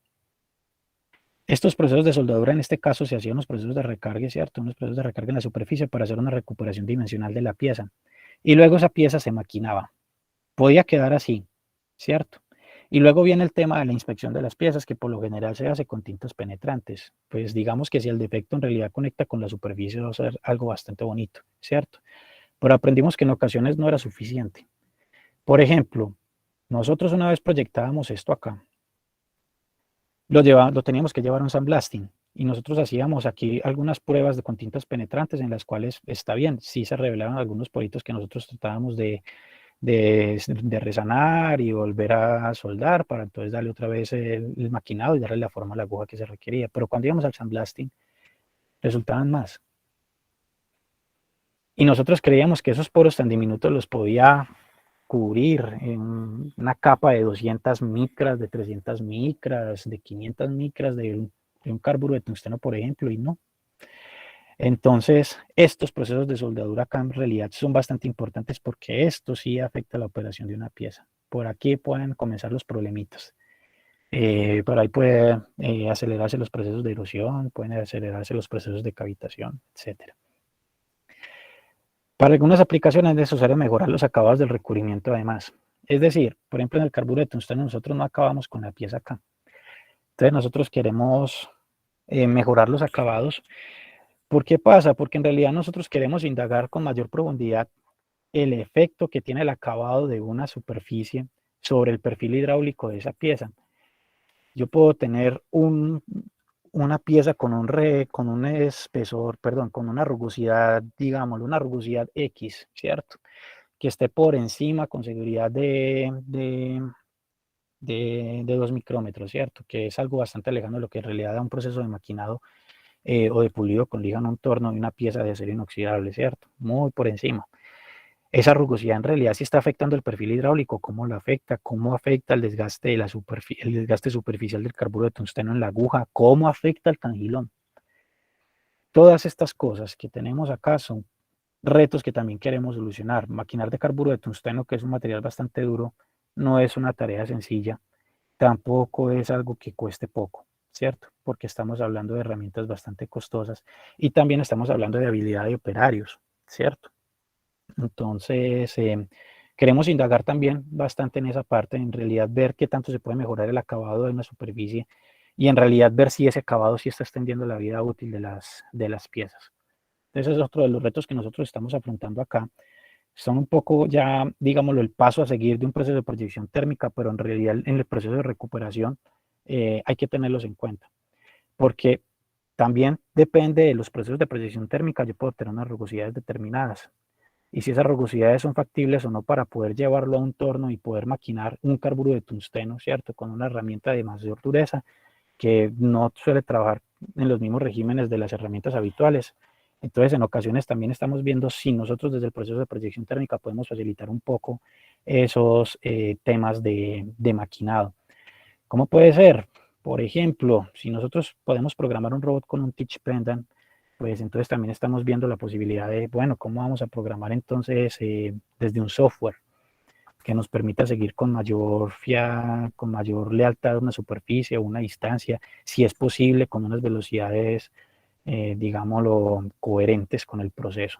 Estos procesos de soldadura, en este caso, se hacían unos procesos de recarga, ¿cierto? Unos procesos de recarga en la superficie para hacer una recuperación dimensional de la pieza. Y luego esa pieza se maquinaba. Podía quedar así, ¿cierto? Y luego viene el tema de la inspección de las piezas, que por lo general se hace con tintas penetrantes. Pues digamos que si el defecto en realidad conecta con la superficie, va a ser algo bastante bonito, ¿cierto? Pero aprendimos que en ocasiones no era suficiente. Por ejemplo, nosotros una vez proyectábamos esto acá. Lo teníamos que llevar a un sandblasting y nosotros hacíamos aquí algunas pruebas con tintas penetrantes en las cuales está bien, sí se revelaban algunos poritos que nosotros tratábamos de resanar y volver a soldar para entonces darle otra vez el maquinado y darle la forma a la aguja que se requería. Pero cuando íbamos al sandblasting, resultaban más. Y nosotros creíamos que esos poros tan diminutos los podía cubrir en una capa de 200 micras, de 300 micras, de 500 micras de un carburo de tungsteno, por ejemplo, y no. Entonces, estos procesos de soldadura acá en realidad son bastante importantes porque esto sí afecta la operación de una pieza. Por aquí pueden comenzar los problemitas. Por ahí pueden acelerarse los procesos de erosión, pueden acelerarse los procesos de cavitación, etcétera. Para algunas aplicaciones es necesario mejorar los acabados del recubrimiento además. Es decir, por ejemplo, en el carburo de tungsteno nosotros no acabamos con la pieza acá. Entonces nosotros queremos mejorar los acabados. ¿Por qué pasa? Porque en realidad nosotros queremos indagar con mayor profundidad el efecto que tiene el acabado de una superficie sobre el perfil hidráulico de esa pieza. Yo puedo tener una pieza con un espesor, perdón, con una rugosidad, digámoslo, una rugosidad X, ¿cierto? Que esté por encima con seguridad de 2 micrómetros, ¿cierto? Que es algo bastante lejano de lo que en realidad da un proceso de maquinado o de pulido con liga en un torno de una pieza de acero inoxidable, ¿cierto? Muy por encima. Esa rugosidad en realidad sí está afectando el perfil hidráulico. ¿Cómo lo afecta? ¿Cómo afecta el desgaste el desgaste superficial del carburo de tungsteno en la aguja? ¿Cómo afecta el cangilón? Todas estas cosas que tenemos acá son retos que también queremos solucionar. Maquinar de carburo de tungsteno, que es un material bastante duro, no es una tarea sencilla. Tampoco es algo que cueste poco, ¿cierto? Porque estamos hablando de herramientas bastante costosas y también estamos hablando de habilidad de operarios, ¿cierto? Entonces, queremos indagar también bastante en esa parte, en realidad ver qué tanto se puede mejorar el acabado de una superficie y en realidad ver si ese acabado sí está extendiendo la vida útil de las piezas. Entonces es otro de los retos que nosotros estamos afrontando acá. Son un poco ya, digámoslo, el paso a seguir de un proceso de proyección térmica, pero en realidad en el proceso de recuperación hay que tenerlos en cuenta, porque también depende de los procesos de proyección térmica, yo puedo tener unas rugosidades determinadas, y si esas rugosidades son factibles o no para poder llevarlo a un torno y poder maquinar un carburo de tungsteno, ¿cierto? Con una herramienta de mayor dureza que no suele trabajar en los mismos regímenes de las herramientas habituales. Entonces, en ocasiones también estamos viendo si nosotros desde el proceso de proyección térmica podemos facilitar un poco esos temas de maquinado. ¿Cómo puede ser? Por ejemplo, si nosotros podemos programar un robot con un teach pendant, pues entonces también estamos viendo la posibilidad de, bueno, ¿cómo vamos a programar entonces desde un software que nos permita seguir con mayor lealtad a una superficie o una distancia, si es posible, con unas velocidades, digámoslo, coherentes con el proceso?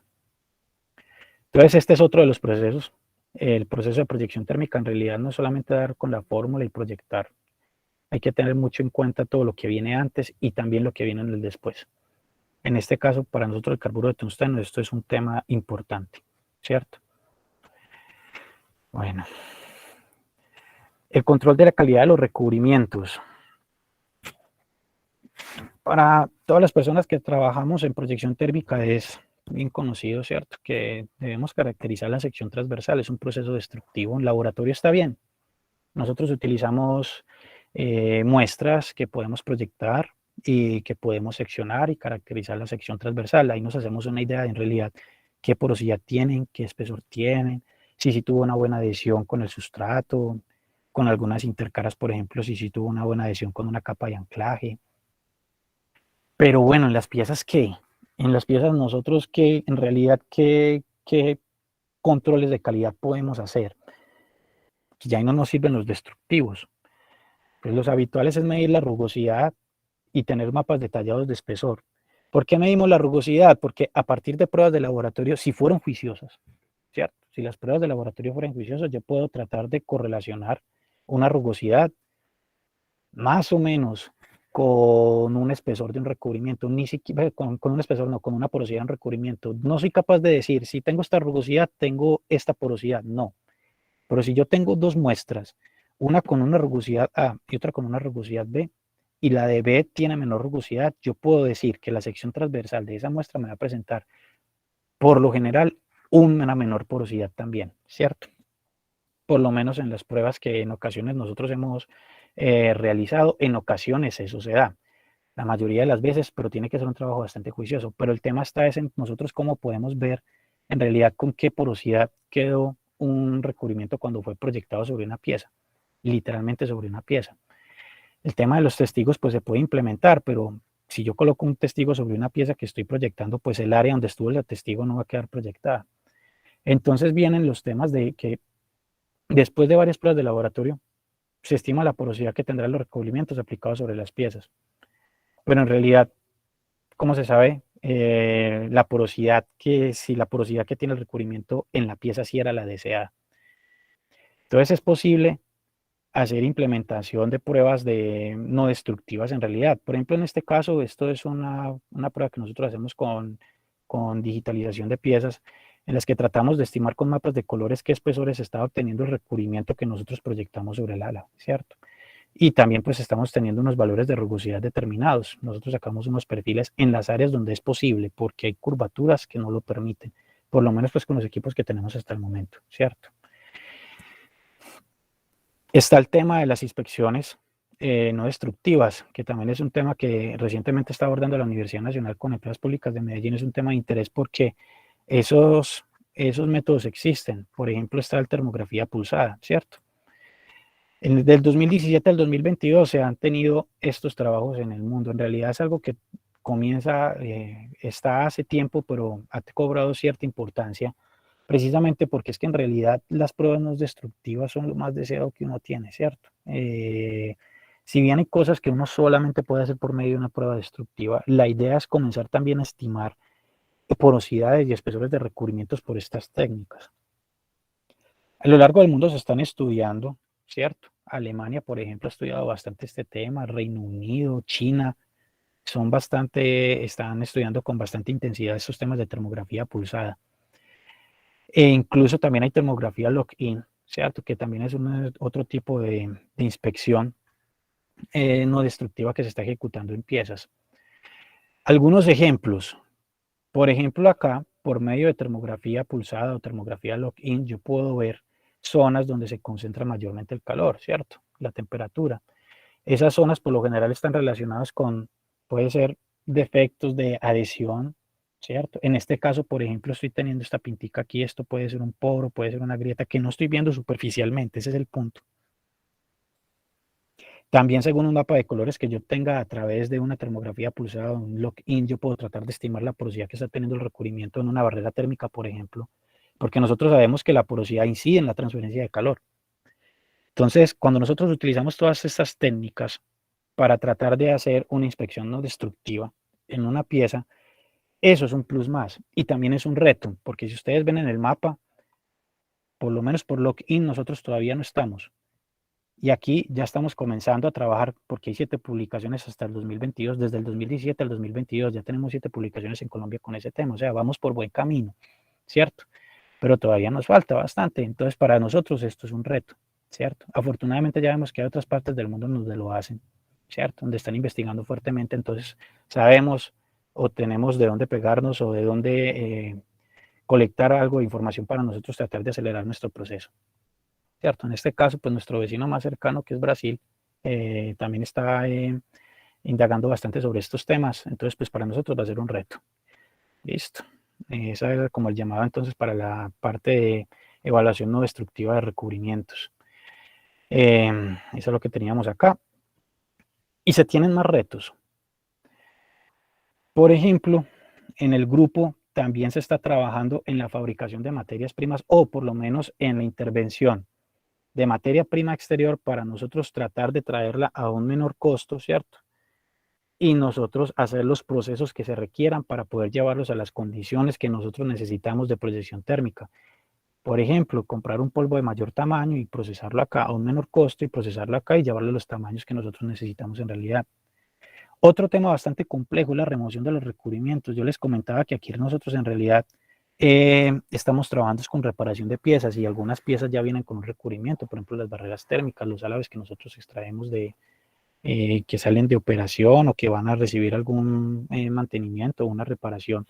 Entonces, este es otro de los procesos. El proceso de proyección térmica en realidad no es solamente dar con la fórmula y proyectar. Hay que tener mucho en cuenta todo lo que viene antes y también lo que viene en el después. En este caso, para nosotros el carburo de tungsteno, esto es un tema importante, ¿cierto? Bueno, el control de la calidad de los recubrimientos. Para todas las personas que trabajamos en proyección térmica es bien conocido, ¿cierto? Que debemos caracterizar la sección transversal, es un proceso destructivo. En laboratorio está bien. Nosotros utilizamos muestras que podemos proyectar y que podemos seccionar y caracterizar la sección transversal. Ahí nos hacemos una idea de en realidad qué porosidad tienen, qué espesor tienen, si tuvo una buena adhesión con el sustrato, con algunas intercaras, por ejemplo, si tuvo una buena adhesión con una capa de anclaje. Pero bueno, en las piezas, ¿qué? En las piezas nosotros, ¿qué, en realidad, qué controles de calidad podemos hacer? Que ya ahí no nos sirven los destructivos. Pues los habituales es medir la rugosidad y tener mapas detallados de espesor. ¿Por qué medimos la rugosidad? Porque a partir de pruebas de laboratorio, si fueron juiciosas, ¿cierto? Si las pruebas de laboratorio fueron juiciosas, yo puedo tratar de correlacionar una rugosidad más o menos con un espesor de un recubrimiento, ni siquiera con un espesor, no, con una porosidad de un recubrimiento. No soy capaz de decir, si tengo esta rugosidad, tengo esta porosidad, no. Pero si yo tengo dos muestras, una con una rugosidad A y otra con una rugosidad B, y la de B tiene menor rugosidad, yo puedo decir que la sección transversal de esa muestra me va a presentar, por lo general, una menor porosidad también, ¿cierto? Por lo menos en las pruebas que en ocasiones nosotros hemos realizado, en ocasiones eso se da. La mayoría de las veces, pero tiene que ser un trabajo bastante juicioso. Pero el tema está es en nosotros cómo podemos ver en realidad con qué porosidad quedó un recubrimiento cuando fue proyectado sobre una pieza, literalmente sobre una pieza. El tema de los testigos pues se puede implementar, pero si yo coloco un testigo sobre una pieza que estoy proyectando, pues el área donde estuvo el testigo no va a quedar proyectada. Entonces vienen los temas de que después de varias pruebas de laboratorio, se estima la porosidad que tendrán los recubrimientos aplicados sobre las piezas. Pero en realidad, ¿cómo se sabe? Si la porosidad que tiene el recubrimiento en la pieza sí era la deseada. Entonces es posible hacer implementación de pruebas no destructivas en realidad. Por ejemplo, en este caso, esto es una prueba que nosotros hacemos con digitalización de piezas, en las que tratamos de estimar con mapas de colores qué espesores está obteniendo el recubrimiento que nosotros proyectamos sobre el ala, ¿cierto? Y también pues estamos teniendo unos valores de rugosidad determinados. Nosotros sacamos unos perfiles en las áreas donde es posible, porque hay curvaturas que no lo permiten, por lo menos pues con los equipos que tenemos hasta el momento, ¿cierto? Está el tema de las inspecciones no destructivas, que también es un tema que recientemente está abordando la Universidad Nacional con Empresas Públicas de Medellín. Es un tema de interés porque esos métodos existen. Por ejemplo, está la termografía pulsada, ¿cierto? Del 2017 al 2022 se han tenido estos trabajos en el mundo. En realidad es algo que está hace tiempo, pero ha cobrado cierta importancia, precisamente porque es que en realidad las pruebas no destructivas son lo más deseado que uno tiene, ¿cierto? Si bien hay cosas que uno solamente puede hacer por medio de una prueba destructiva, la idea es comenzar también a estimar porosidades y espesores de recubrimientos por estas técnicas. A lo largo del mundo se están estudiando, ¿cierto? Alemania, por ejemplo, ha estudiado bastante este tema, Reino Unido, China, están estudiando con bastante intensidad estos temas de termografía pulsada. E incluso también hay termografía lock-in, ¿cierto? Que también es otro tipo de inspección no destructiva que se está ejecutando en piezas. Algunos ejemplos. Por ejemplo, acá, por medio de termografía pulsada o termografía lock-in, yo puedo ver zonas donde se concentra mayormente el calor, ¿cierto? La temperatura. Esas zonas por lo general están relacionadas con, puede ser defectos de adhesión, ¿cierto? En este caso, por ejemplo, estoy teniendo esta pintica aquí, esto puede ser un poro, puede ser una grieta que no estoy viendo superficialmente, ese es el punto. También según un mapa de colores que yo tenga a través de una termografía pulsada o un lock-in, yo puedo tratar de estimar la porosidad que está teniendo el recubrimiento en una barrera térmica, por ejemplo, porque nosotros sabemos que la porosidad incide en la transferencia de calor. Entonces, cuando nosotros utilizamos todas estas técnicas para tratar de hacer una inspección no destructiva en una pieza, eso es un plus más y también es un reto, porque si ustedes ven en el mapa, por lo menos por lock-in nosotros todavía no estamos. Y aquí ya estamos comenzando a trabajar porque hay 7 publicaciones hasta el 2022, desde el 2017 al 2022 ya tenemos 7 publicaciones en Colombia con ese tema, o sea, vamos por buen camino, ¿cierto? Pero todavía nos falta bastante, entonces para nosotros esto es un reto, ¿cierto? Afortunadamente ya vemos que hay otras partes del mundo donde lo hacen, ¿cierto? Donde están investigando fuertemente, entonces sabemos o tenemos de dónde pegarnos o de dónde colectar algo de información para nosotros tratar de acelerar nuestro proceso, ¿cierto? En este caso, pues nuestro vecino más cercano, que es Brasil, también está indagando bastante sobre estos temas, entonces pues para nosotros va a ser un reto. Listo. Esa era como el llamado entonces para la parte de evaluación no destructiva de recubrimientos. Eso es lo que teníamos acá. Y se tienen más retos. Por ejemplo, en el grupo también se está trabajando en la fabricación de materias primas o por lo menos en la intervención de materia prima exterior para nosotros tratar de traerla a un menor costo, ¿cierto? Y nosotros hacer los procesos que se requieran para poder llevarlos a las condiciones que nosotros necesitamos de proyección térmica. Por ejemplo, comprar un polvo de mayor tamaño y procesarlo acá a un menor costo y procesarlo acá y llevarlo a los tamaños que nosotros necesitamos en realidad. Otro tema bastante complejo es la remoción de los recubrimientos. Yo les comentaba que aquí nosotros en realidad estamos trabajando con reparación de piezas y algunas piezas ya vienen con un recubrimiento, por ejemplo las barreras térmicas, los álabes que nosotros extraemos que salen de operación o que van a recibir algún mantenimiento o una reparación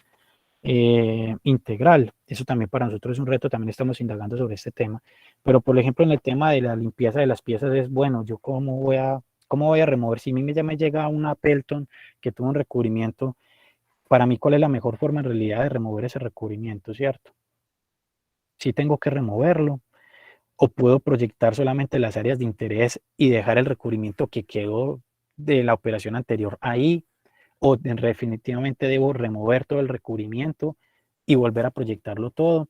integral. Eso también para nosotros es un reto, también estamos indagando sobre este tema. Pero por ejemplo en el tema de la limpieza de las piezas es, bueno, yo cómo voy a remover, si a mí ya me llega una Pelton que tuvo un recubrimiento, para mí cuál es la mejor forma en realidad de remover ese recubrimiento, ¿cierto? Si tengo que removerlo o puedo proyectar solamente las áreas de interés y dejar el recubrimiento que quedó de la operación anterior ahí, o definitivamente debo remover todo el recubrimiento y volver a proyectarlo todo.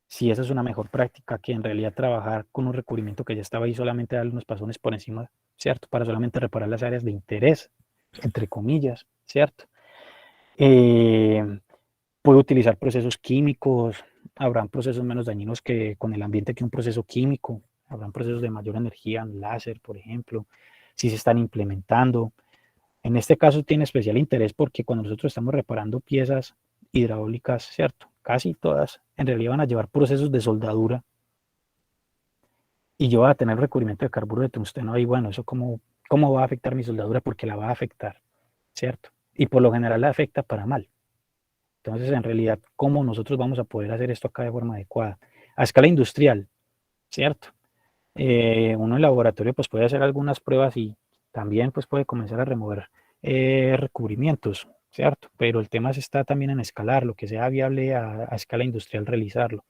Si esa es una mejor práctica que en realidad trabajar con un recubrimiento que ya estaba ahí, solamente darle unos pasones por encima, ¿cierto? Para solamente reparar las áreas de interés, entre comillas, ¿cierto? Puedo utilizar procesos químicos, habrán procesos menos dañinos que con el ambiente que un proceso químico, habrán procesos de mayor energía, láser, por ejemplo, si se están implementando. En este caso tiene especial interés porque cuando nosotros estamos reparando piezas hidráulicas, ¿cierto? Casi todas en realidad van a llevar procesos de soldadura y yo voy a tener recubrimiento de carburo de tungsteno ahí, bueno, eso cómo va a afectar mi soldadura porque la va a afectar, ¿cierto? Y por lo general la afecta para mal. Entonces, en realidad, ¿cómo nosotros vamos a poder hacer esto acá de forma adecuada? A escala industrial, ¿cierto? Uno en laboratorio pues puede hacer algunas pruebas y también pues puede comenzar a remover recubrimientos, ¿cierto? Pero el tema está también en escalar, lo que sea viable a escala industrial realizarlo.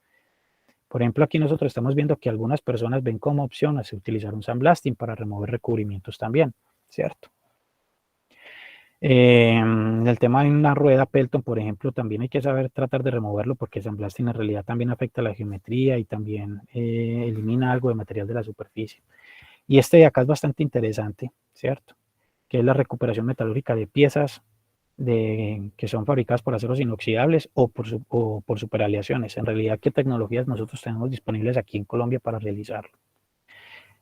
Por ejemplo, aquí nosotros estamos viendo que algunas personas ven como opción utilizar un sandblasting para remover recubrimientos también, ¿cierto? En el tema de una rueda Pelton, por ejemplo, también hay que saber tratar de removerlo porque el sandblasting en realidad también afecta la geometría y también elimina algo de material de la superficie. Y este de acá es bastante interesante, ¿cierto? Que es la recuperación metalúrgica de piezas que son fabricadas por aceros inoxidables o por superaleaciones. En realidad, ¿qué tecnologías nosotros tenemos disponibles aquí en Colombia para realizarlo?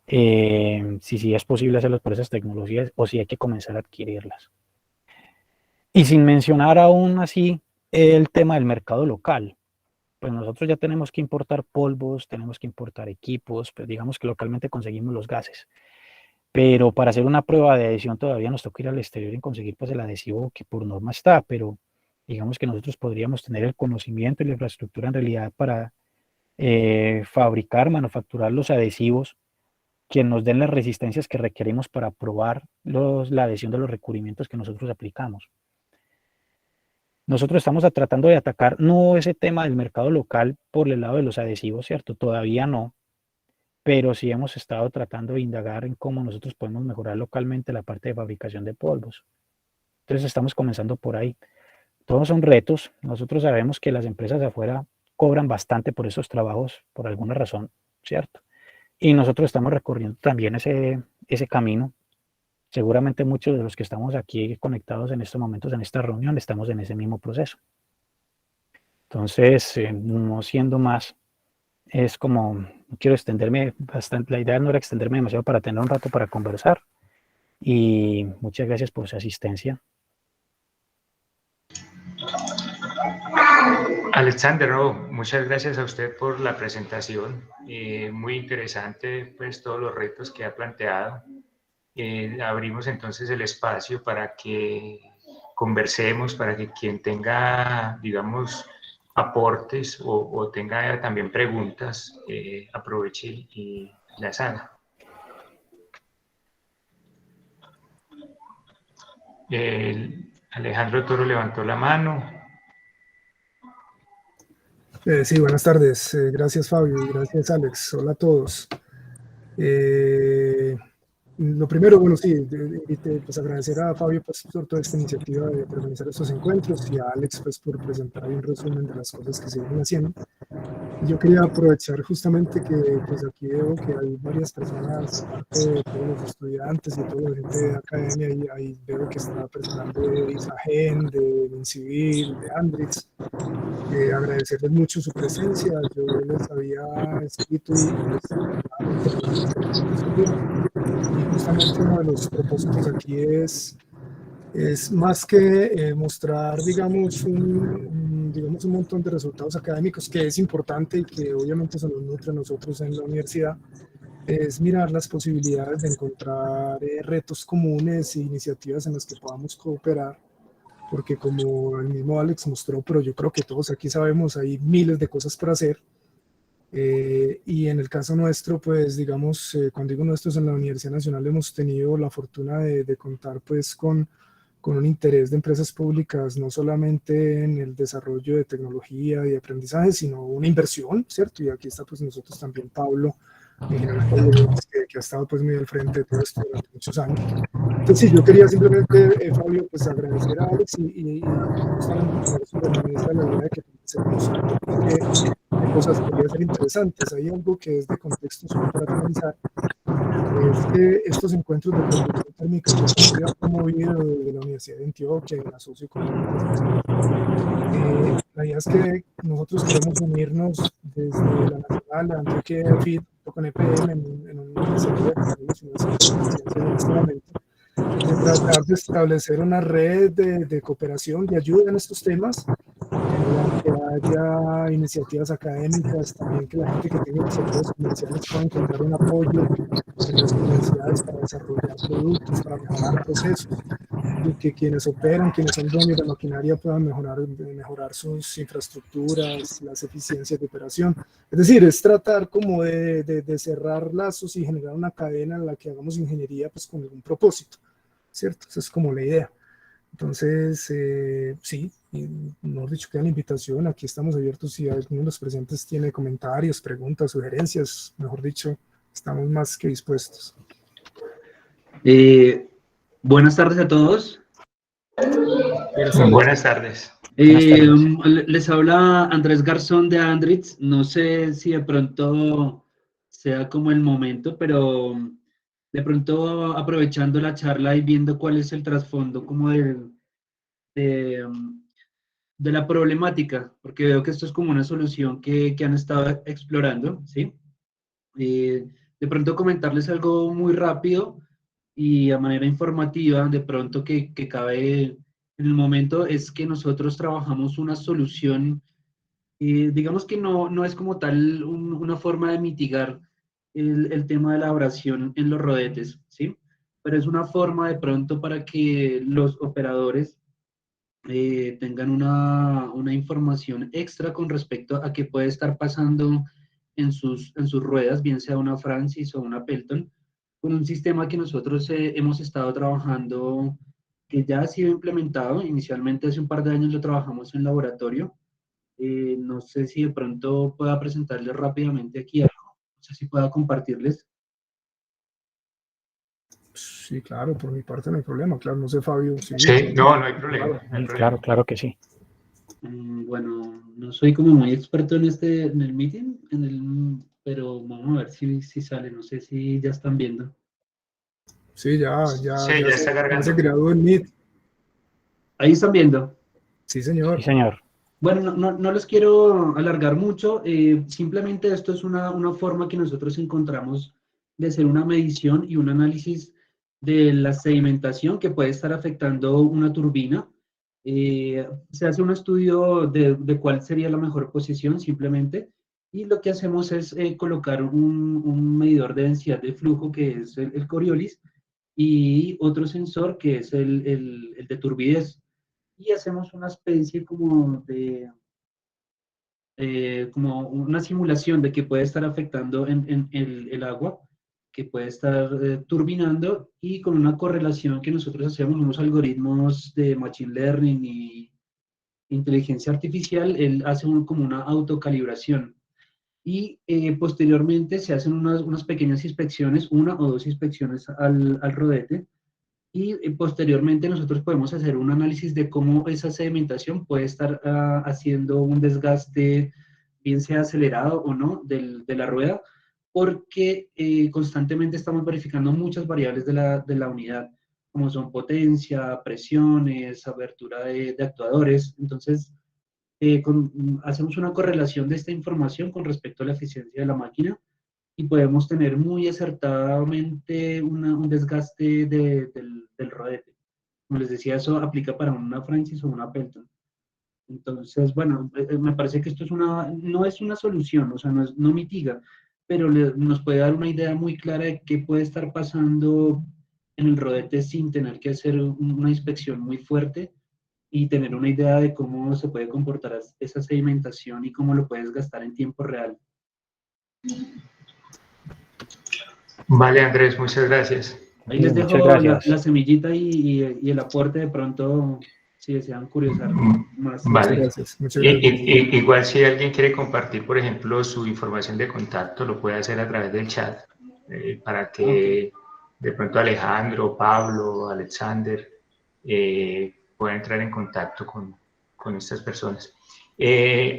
si sí es posible hacerlos por esas tecnologías o si hay que comenzar a adquirirlas. Y sin mencionar aún así el tema del mercado local. Pues nosotros ya tenemos que importar polvos, tenemos que importar equipos, pues digamos que localmente conseguimos los gases. Pero para hacer una prueba de adhesión todavía nos toca ir al exterior y conseguir pues el adhesivo que por norma está, pero digamos que nosotros podríamos tener el conocimiento y la infraestructura en realidad para fabricar, manufacturar los adhesivos que nos den las resistencias que requerimos para probar la adhesión de los recubrimientos que nosotros aplicamos. Nosotros estamos tratando de atacar no ese tema del mercado local por el lado de los adhesivos, ¿cierto? Todavía no, pero sí hemos estado tratando de indagar en cómo nosotros podemos mejorar localmente la parte de fabricación de polvos. Entonces estamos comenzando por ahí. Todos son retos. Nosotros sabemos que las empresas de afuera cobran bastante por esos trabajos, por alguna razón, ¿cierto? Y nosotros estamos recorriendo también ese camino. Seguramente muchos de los que estamos aquí conectados en estos momentos, en esta reunión, estamos en ese mismo proceso. Entonces, no siendo más, es como, no quiero extenderme bastante, la idea no era extenderme demasiado para tener un rato para conversar. Y muchas gracias por su asistencia. Alexander, muchas gracias a usted por la presentación. Muy interesante, pues, todos los retos que ha planteado. Abrimos entonces el espacio para que conversemos, para que quien tenga, digamos, aportes o tenga también preguntas, aproveche y las haga. Alejandro Toro levantó la mano. Sí, buenas tardes. Gracias, Fabio, y gracias, Alex. Hola a todos. Lo primero, bueno, sí, pues agradecer a Fabio pues, por toda esta iniciativa de organizar estos encuentros y a Alex pues, por presentar ahí un resumen de las cosas que se vienen haciendo. Yo quería aprovechar justamente que pues aquí veo que hay varias personas, aparte de todos los estudiantes y toda la gente de academia, y ahí veo que está personal de Isagen, de Incivil, de Andrix. Agradecerles mucho su presencia. Yo les había escrito y justamente uno de los propósitos aquí es más que mostrar, digamos, un montón de resultados académicos, que es importante y que obviamente se nos nutre a nosotros en la universidad, es mirar las posibilidades de encontrar retos comunes e iniciativas en las que podamos cooperar, porque como el mismo Alex mostró, pero yo creo que todos aquí sabemos, hay miles de cosas por hacer. Y en el caso nuestro, pues digamos, cuando digo nuestros, en la Universidad Nacional hemos tenido la fortuna de contar pues con un interés de empresas públicas, no solamente en el desarrollo de tecnología y aprendizaje, sino una inversión, ¿cierto? Y aquí está pues nosotros también Pablo, que ha estado pues muy al frente de todo esto durante muchos años. Entonces sí, yo quería simplemente, Fabio, pues agradecer a Alex y justamente por eso la idea de que pensemos qué cosas podrían ser interesantes. Hay algo que es de contexto solo para finalizar, es que estos encuentros de producción térmica que se han promovido desde la Universidad de Antioquia y la socioeconómica, la idea es que nosotros queremos unirnos desde la Nacional, la Antioquia FIT, con EPM en un ministerio de ciencia en este momento, de tratar de establecer una red de cooperación, de ayuda en estos temas, en la que haya iniciativas académicas, también que la gente que tenga iniciativas comerciales pueda encontrar un apoyo en las universidades para desarrollar productos, para mejorar procesos, y que quienes operan, quienes son dueños de la maquinaria puedan mejorar sus infraestructuras, las eficiencias de operación. Es decir, es tratar como de cerrar lazos y generar una cadena en la que hagamos ingeniería pues con algún propósito, ¿cierto? Esa es como la idea. Entonces, sí, mejor dicho, queda la invitación. Aquí estamos abiertos. Si alguno de los presentes tiene comentarios, preguntas, sugerencias, mejor dicho, estamos más que dispuestos. Buenas tardes a todos. Buenas tardes. Les habla Andrés Garzón de Andritz. No sé si de pronto sea como el momento, pero de pronto aprovechando la charla y viendo cuál es el trasfondo como de la problemática, porque veo que esto es como una solución que han estado explorando, ¿sí? de pronto comentarles algo muy rápido y a manera informativa, de pronto que cabe en el momento, es que nosotros trabajamos una solución, digamos que no es como tal una forma de mitigar el tema de la abrasión en los rodetes, ¿sí? Pero es una forma de pronto para que los operadores tengan una información extra con respecto a qué puede estar pasando en sus ruedas, bien sea una Francis o una Pelton, con un sistema que nosotros hemos estado trabajando, que ya ha sido implementado. Inicialmente hace un par de años lo trabajamos en laboratorio. No sé si de pronto pueda presentarles rápidamente aquí algo. No sé si pueda compartirles. Sí, claro, por mi parte no hay problema. Claro, no sé, Fabio. Sí, Sí, no hay problema. claro. No hay Claro, problema. claro que sí. Bueno, no soy como muy experto en el meeting, pero vamos a ver si sale. No sé si ya están viendo. Sí, ya Ya está ya se cargando. graduó en Meet. Ahí están viendo. Sí, Sí, señor. señor. Bueno, no los quiero alargar mucho. Simplemente esto es una forma que nosotros encontramos de hacer una medición y un análisis de la sedimentación que puede estar afectando una turbina. Se hace un estudio de cuál sería la mejor posición simplemente, y lo que hacemos es colocar un medidor de densidad de flujo, que es el Coriolis, y otro sensor que es el de turbidez, y hacemos una especie como una simulación de que puede estar afectando en el agua, que puede estar turbinando, y con una correlación que nosotros hacemos, unos algoritmos de Machine Learning y inteligencia artificial. Él hace como una autocalibración. Y posteriormente se hacen unas pequeñas inspecciones, una o dos inspecciones al rodete, y posteriormente nosotros podemos hacer un análisis de cómo esa sedimentación puede estar haciendo un desgaste, bien sea acelerado o no, de la rueda, porque constantemente estamos verificando muchas variables de la unidad, como son potencia, presiones, abertura de actuadores. Entonces, hacemos una correlación de esta información con respecto a la eficiencia de la máquina, y podemos tener muy acertadamente un desgaste del rodete. Como les decía, eso aplica para una Francis o una Pelton. Entonces, bueno, me parece que esto no es una solución, o sea, no mitiga, pero nos puede dar una idea muy clara de qué puede estar pasando en el rodete sin tener que hacer una inspección muy fuerte, y tener una idea de cómo se puede comportar esa sedimentación y cómo lo puedes gastar en tiempo real. Vale, Andrés, muchas gracias. Ahí les Muchas dejo la gracias. semillita y el aporte, de pronto, si desean curiosar más. Muchas Vale. gracias. Muchas gracias. Igual si alguien quiere compartir, por ejemplo, su información de contacto, lo puede hacer a través del chat, para que de pronto Alejandro, Pablo, Alexander puedan entrar en contacto con estas personas.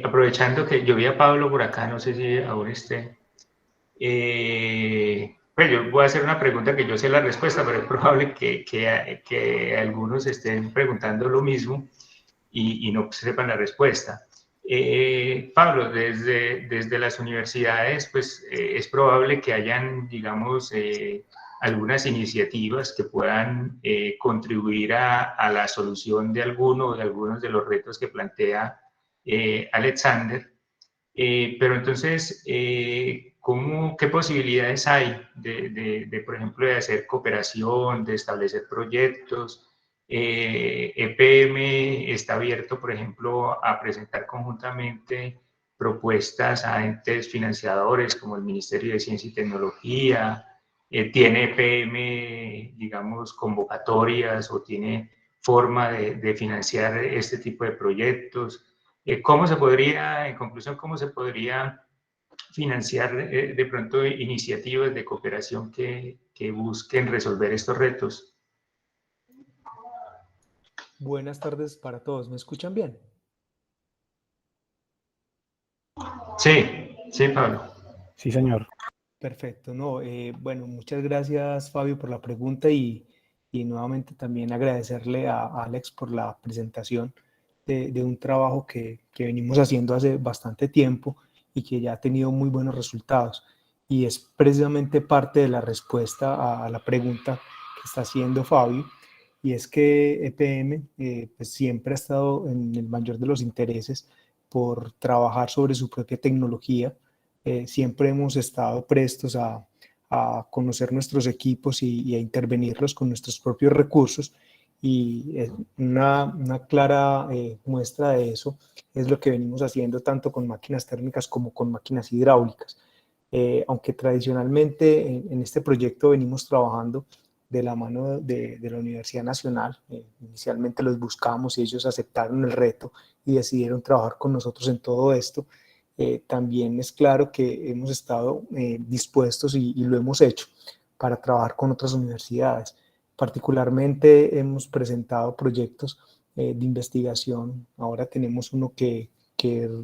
Aprovechando que yo vi a Pablo por acá, no sé si aún esté. Pues yo voy a hacer una pregunta que yo sé la respuesta, pero es probable que algunos estén preguntando lo mismo y no sepan la respuesta. Pablo, desde las universidades, pues es probable que hayan, digamos, algunas iniciativas que puedan contribuir a la solución de algunos de los retos que plantea Alexander. Pero entonces, ¿qué posibilidades hay por ejemplo, de hacer cooperación, de establecer proyectos? EPM está abierto, por ejemplo, a presentar conjuntamente propuestas a entes financiadores como el Ministerio de Ciencia y Tecnología. Tiene EPM, digamos, convocatorias o tiene forma de financiar este tipo de proyectos. ¿Cómo se podría, en conclusión, cómo se podría financiar de pronto iniciativas de cooperación que busquen resolver estos retos? Buenas tardes para todos. ¿Me escuchan bien? Sí, Pablo. Sí, señor. Perfecto. No, bueno, muchas gracias, Fabio, por la pregunta, y nuevamente también agradecerle a Alex por la presentación de un trabajo que venimos haciendo hace bastante tiempo y que ya ha tenido muy buenos resultados. y es precisamente parte de la respuesta a la pregunta que está haciendo Fabio, y es que EPM pues siempre ha estado en el mayor de los intereses por trabajar sobre su propia tecnología. Siempre hemos estado prestos a conocer nuestros equipos y a intervenirlos con nuestros propios recursos, y una clara muestra de eso es lo que venimos haciendo tanto con máquinas térmicas como con máquinas hidráulicas. Aunque tradicionalmente en este proyecto venimos trabajando de la mano de la Universidad Nacional. Inicialmente los buscamos y ellos aceptaron el reto y decidieron trabajar con nosotros en todo esto. También es claro que hemos estado dispuestos y lo hemos hecho para trabajar con otras universidades. Particularmente hemos presentado proyectos de investigación. Ahora tenemos uno que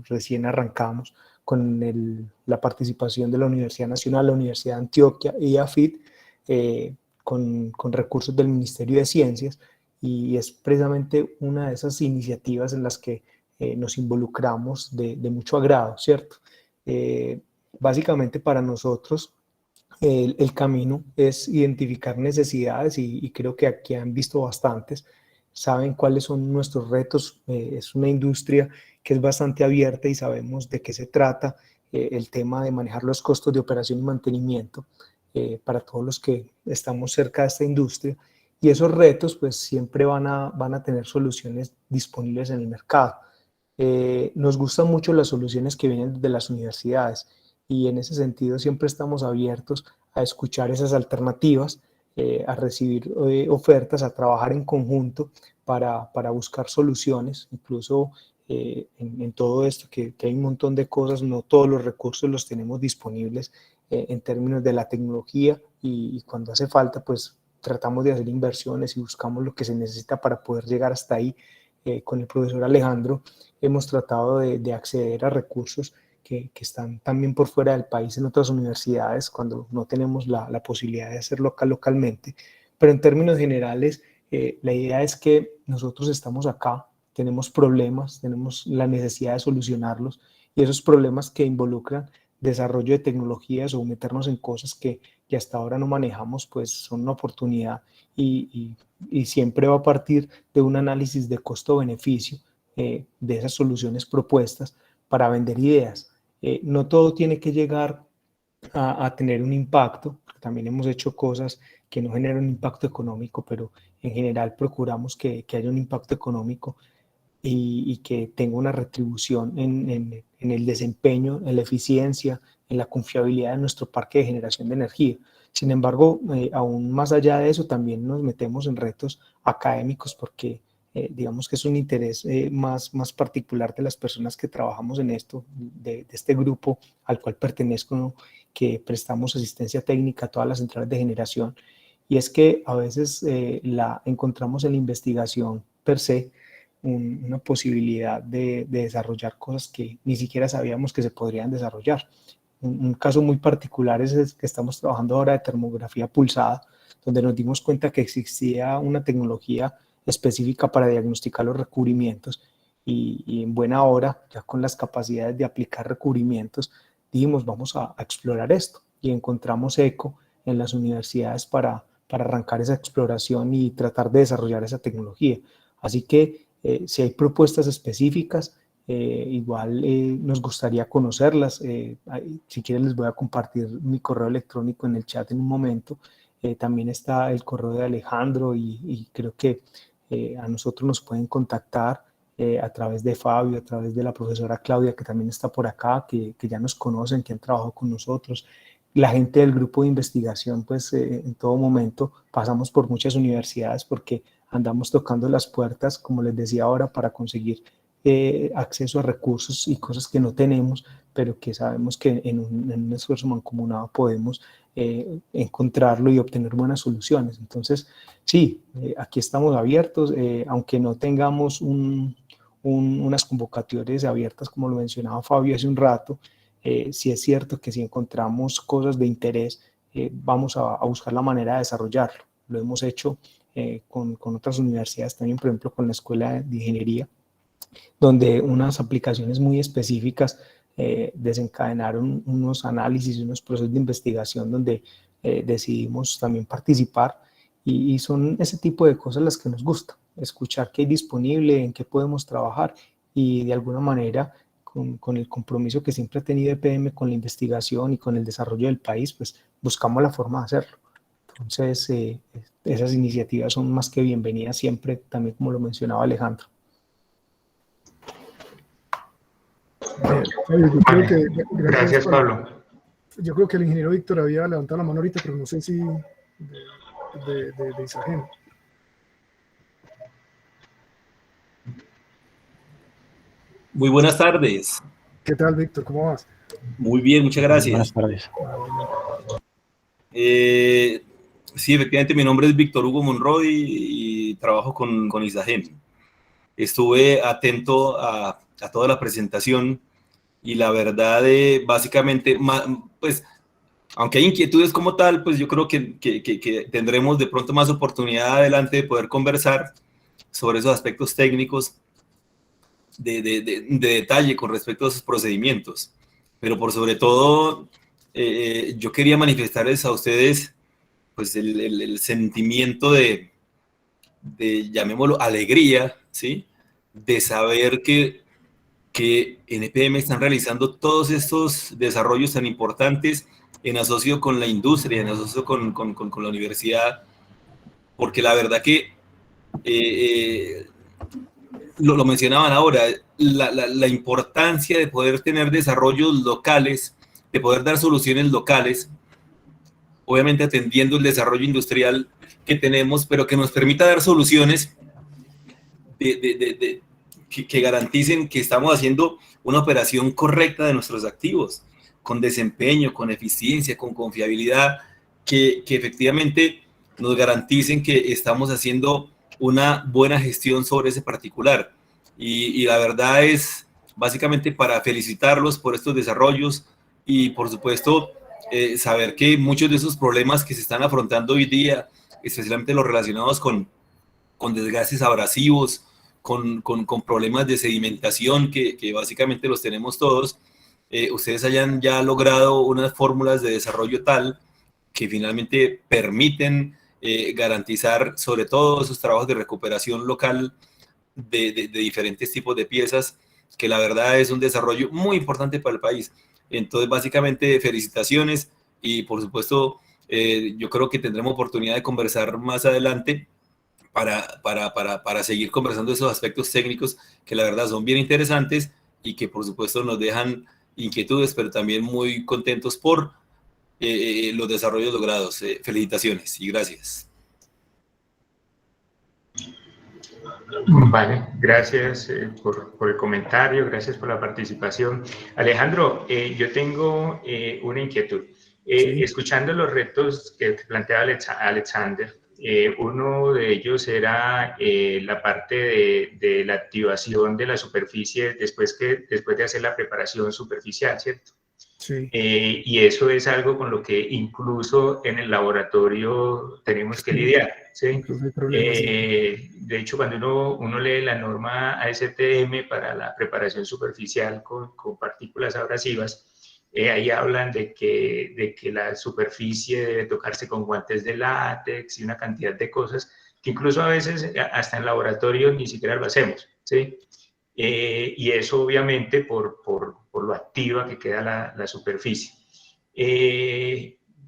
recién arrancamos con la participación de la Universidad Nacional, la Universidad de Antioquia y AFIT, con recursos del Ministerio de Ciencias, y es precisamente una de esas iniciativas en las que nos involucramos de mucho agrado, ¿cierto? Básicamente para nosotros el camino es identificar necesidades y creo que aquí han visto bastantes, saben cuáles son nuestros retos. Es una industria que es bastante abierta y sabemos de qué se trata, el tema de manejar los costos de operación y mantenimiento para todos los que estamos cerca de esta industria, y esos retos pues siempre van a tener soluciones disponibles en el mercado. Nos gustan mucho las soluciones que vienen de las universidades, y en ese sentido siempre estamos abiertos a escuchar esas alternativas, a recibir ofertas, a trabajar en conjunto para buscar soluciones. Incluso en todo esto, que hay un montón de cosas, no todos los recursos los tenemos disponibles en términos de la tecnología, y cuando hace falta pues tratamos de hacer inversiones y buscamos lo que se necesita para poder llegar hasta ahí. Con el profesor Alejandro hemos tratado de acceder a recursos que están también por fuera del país en otras universidades cuando no tenemos la posibilidad de hacerlo localmente. Pero en términos generales, la idea es que nosotros estamos acá, tenemos problemas, tenemos la necesidad de solucionarlos, y esos problemas que involucran desarrollo de tecnologías o meternos en cosas que hasta ahora no manejamos, pues son una oportunidad, y siempre va a partir de un análisis de costo-beneficio de esas soluciones propuestas para vender ideas. No todo tiene que llegar a tener un impacto. También hemos hecho cosas que no generan un impacto económico, pero en general procuramos que haya un impacto económico y que tenga una retribución en el desempeño, en la eficiencia, en la confiabilidad de nuestro parque de generación de energía. Sin embargo, aún más allá de eso, también nos metemos en retos académicos, porque digamos que es un interés más particular de las personas que trabajamos en esto, de este grupo al cual pertenezco, ¿no? Que prestamos asistencia técnica a todas las centrales de generación, y es que a veces encontramos en la investigación per se una posibilidad de desarrollar cosas que ni siquiera sabíamos que se podrían desarrollar. Un caso muy particular es el que estamos trabajando ahora de termografía pulsada, donde nos dimos cuenta que existía una tecnología específica para diagnosticar los recubrimientos, y en buena hora, ya con las capacidades de aplicar recubrimientos, dijimos vamos a explorar esto, y encontramos eco en las universidades para arrancar esa exploración y tratar de desarrollar esa tecnología. Así que si hay propuestas específicas, igual nos gustaría conocerlas. Si quieren les voy a compartir mi correo electrónico en el chat en un momento. También está el correo de Alejandro, y creo que a nosotros nos pueden contactar a través de Fabio, a través de la profesora Claudia, que también está por acá, que ya nos conocen, que han trabajado con nosotros. La gente del grupo de investigación, pues en todo momento pasamos por muchas universidades porque andamos tocando las puertas, como les decía ahora, para conseguir acceso a recursos y cosas que no tenemos, pero que sabemos que en un esfuerzo mancomunado podemos encontrarlo y obtener buenas soluciones. Entonces, sí, aquí estamos abiertos, aunque no tengamos unas convocatorias abiertas, como lo mencionaba Fabio hace un rato. Sí es cierto que si encontramos cosas de interés, vamos a buscar la manera de desarrollarlo. Lo hemos hecho con otras universidades también, por ejemplo con la Escuela de Ingeniería, donde unas aplicaciones muy específicas desencadenaron unos análisis, unos procesos de investigación donde decidimos también participar, y son ese tipo de cosas las que nos gusta, escuchar qué hay disponible, en qué podemos trabajar, y de alguna manera con el compromiso que siempre ha tenido EPM con la investigación y con el desarrollo del país, pues buscamos la forma de hacerlo. Entonces, esas iniciativas son más que bienvenidas siempre, también como lo mencionaba Alejandro. Yo creo que, Gracias, Pablo. Yo creo que el ingeniero Víctor había levantado la mano ahorita, pero no sé si de Isagen. Muy buenas tardes. ¿Qué tal, Víctor? ¿Cómo vas? Muy bien, muchas gracias. Buenas tardes. Sí, efectivamente, mi nombre es Víctor Hugo Monroy y trabajo con Isagen. Estuve atento a toda la presentación y la verdad, básicamente, pues, aunque hay inquietudes como tal, pues yo creo que tendremos de pronto más oportunidad adelante de poder conversar sobre esos aspectos técnicos de detalle con respecto a esos procedimientos. Pero por sobre todo, yo quería manifestarles a ustedes pues el sentimiento de, llamémoslo, alegría, ¿sí? De saber que en EPM están realizando todos estos desarrollos tan importantes en asocio con la industria, en asocio con la universidad, porque la verdad que lo mencionaban ahora, la importancia de poder tener desarrollos locales, de poder dar soluciones locales, obviamente atendiendo el desarrollo industrial que tenemos, pero que nos permita dar soluciones que garanticen que estamos haciendo una operación correcta de nuestros activos, con desempeño, con eficiencia, con confiabilidad, que efectivamente nos garanticen que estamos haciendo una buena gestión sobre ese particular. Y la verdad es básicamente para felicitarlos por estos desarrollos y por supuesto saber que muchos de esos problemas que se están afrontando hoy día, especialmente los relacionados con desgastes abrasivos, con problemas de sedimentación que básicamente los tenemos todos, ustedes hayan ya logrado unas fórmulas de desarrollo tal que finalmente permiten garantizar sobre todo esos trabajos de recuperación local de diferentes tipos de piezas, que la verdad es un desarrollo muy importante para el país. Entonces, básicamente, felicitaciones y, por supuesto, yo creo que tendremos oportunidad de conversar más adelante para seguir conversando esos aspectos técnicos que la verdad son bien interesantes y que, por supuesto, nos dejan inquietudes, pero también muy contentos por los desarrollos logrados. Felicitaciones y gracias. Vale, gracias por el comentario, gracias por la participación. Alejandro, yo tengo una inquietud. Sí. Escuchando los retos que planteaba Alexander, uno de ellos era la parte de la activación de la superficie después de hacer la preparación superficial, ¿cierto? Sí. Y eso es algo con lo que incluso en el laboratorio tenemos que lidiar, ¿sí? Incluso hay problemas, sí. De hecho, cuando uno lee la norma ASTM para la preparación superficial con partículas abrasivas, ahí hablan de que la superficie debe tocarse con guantes de látex y una cantidad de cosas que incluso a veces hasta en laboratorio ni siquiera lo hacemos, ¿sí? Y eso obviamente por lo activa que queda la superficie.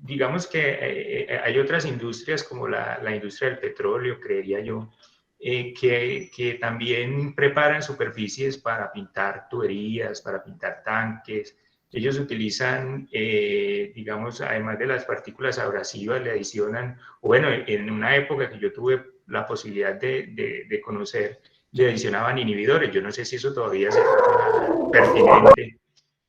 Digamos que hay otras industrias como la industria del petróleo, creería yo, que también preparan superficies para pintar tuberías, para pintar tanques. Ellos utilizan, digamos, además de las partículas abrasivas, le adicionan, bueno, en una época que yo tuve la posibilidad de conocer, le adicionaban inhibidores. Yo no sé si eso todavía será pertinente,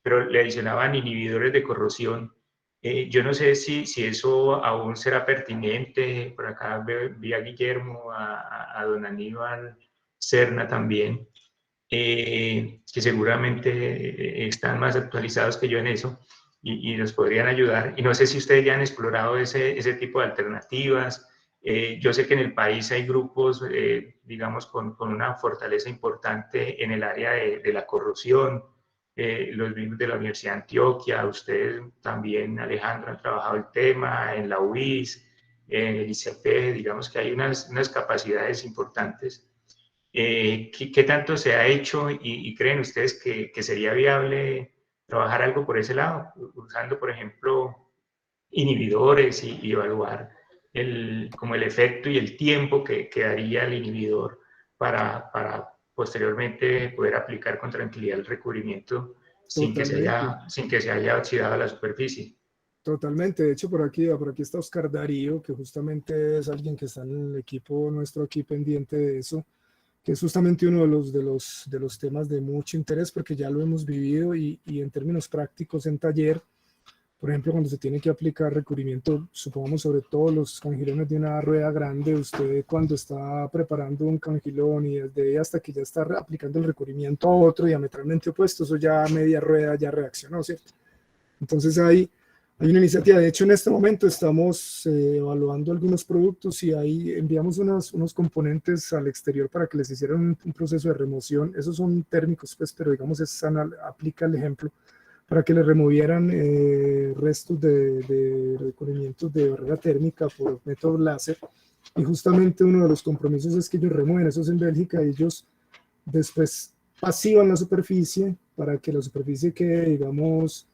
pero le adicionaban inhibidores de corrosión. Yo no sé si eso aún será pertinente. Por acá vi a Guillermo, a don Aníbal Serna también, que seguramente están más actualizados que yo en eso y nos podrían ayudar. Y no sé si ustedes ya han explorado ese tipo de alternativas. Yo sé que en el país hay grupos, digamos, con una fortaleza importante en el área de la corrosión. los mismos de la Universidad de Antioquia, ustedes también, Alejandro, han trabajado el tema en la UIS, en el ICP, digamos que hay unas capacidades importantes. ¿Qué tanto se ha hecho y creen ustedes que sería viable trabajar algo por ese lado, usando, por ejemplo, inhibidores y evaluar como el efecto y el tiempo que daría el inhibidor para posteriormente poder aplicar con tranquilidad el recubrimiento sin que se haya oxidado la superficie? Totalmente. De hecho, por aquí está Oscar Darío, que justamente es alguien que está en el equipo nuestro aquí pendiente de eso, que es justamente uno de los temas de mucho interés porque ya lo hemos vivido y en términos prácticos en taller, por ejemplo, cuando se tiene que aplicar recubrimiento, supongamos sobre todo los cangilones de una rueda grande, usted cuando está preparando un cangilón y desde ahí hasta que ya está aplicando el recubrimiento a otro diametralmente opuesto, eso ya media rueda ya reaccionó, ¿cierto? Entonces hay una iniciativa. De hecho, en este momento estamos evaluando algunos productos y ahí enviamos unos componentes al exterior para que les hicieran un proceso de remoción. Esos son térmicos, pues, pero digamos, aplica el ejemplo para que le removieran restos de recubrimientos de barrera térmica por método láser. Y justamente uno de los compromisos es que ellos remueven esos en Bélgica y ellos después pasivan la superficie para que la superficie quede, digamos,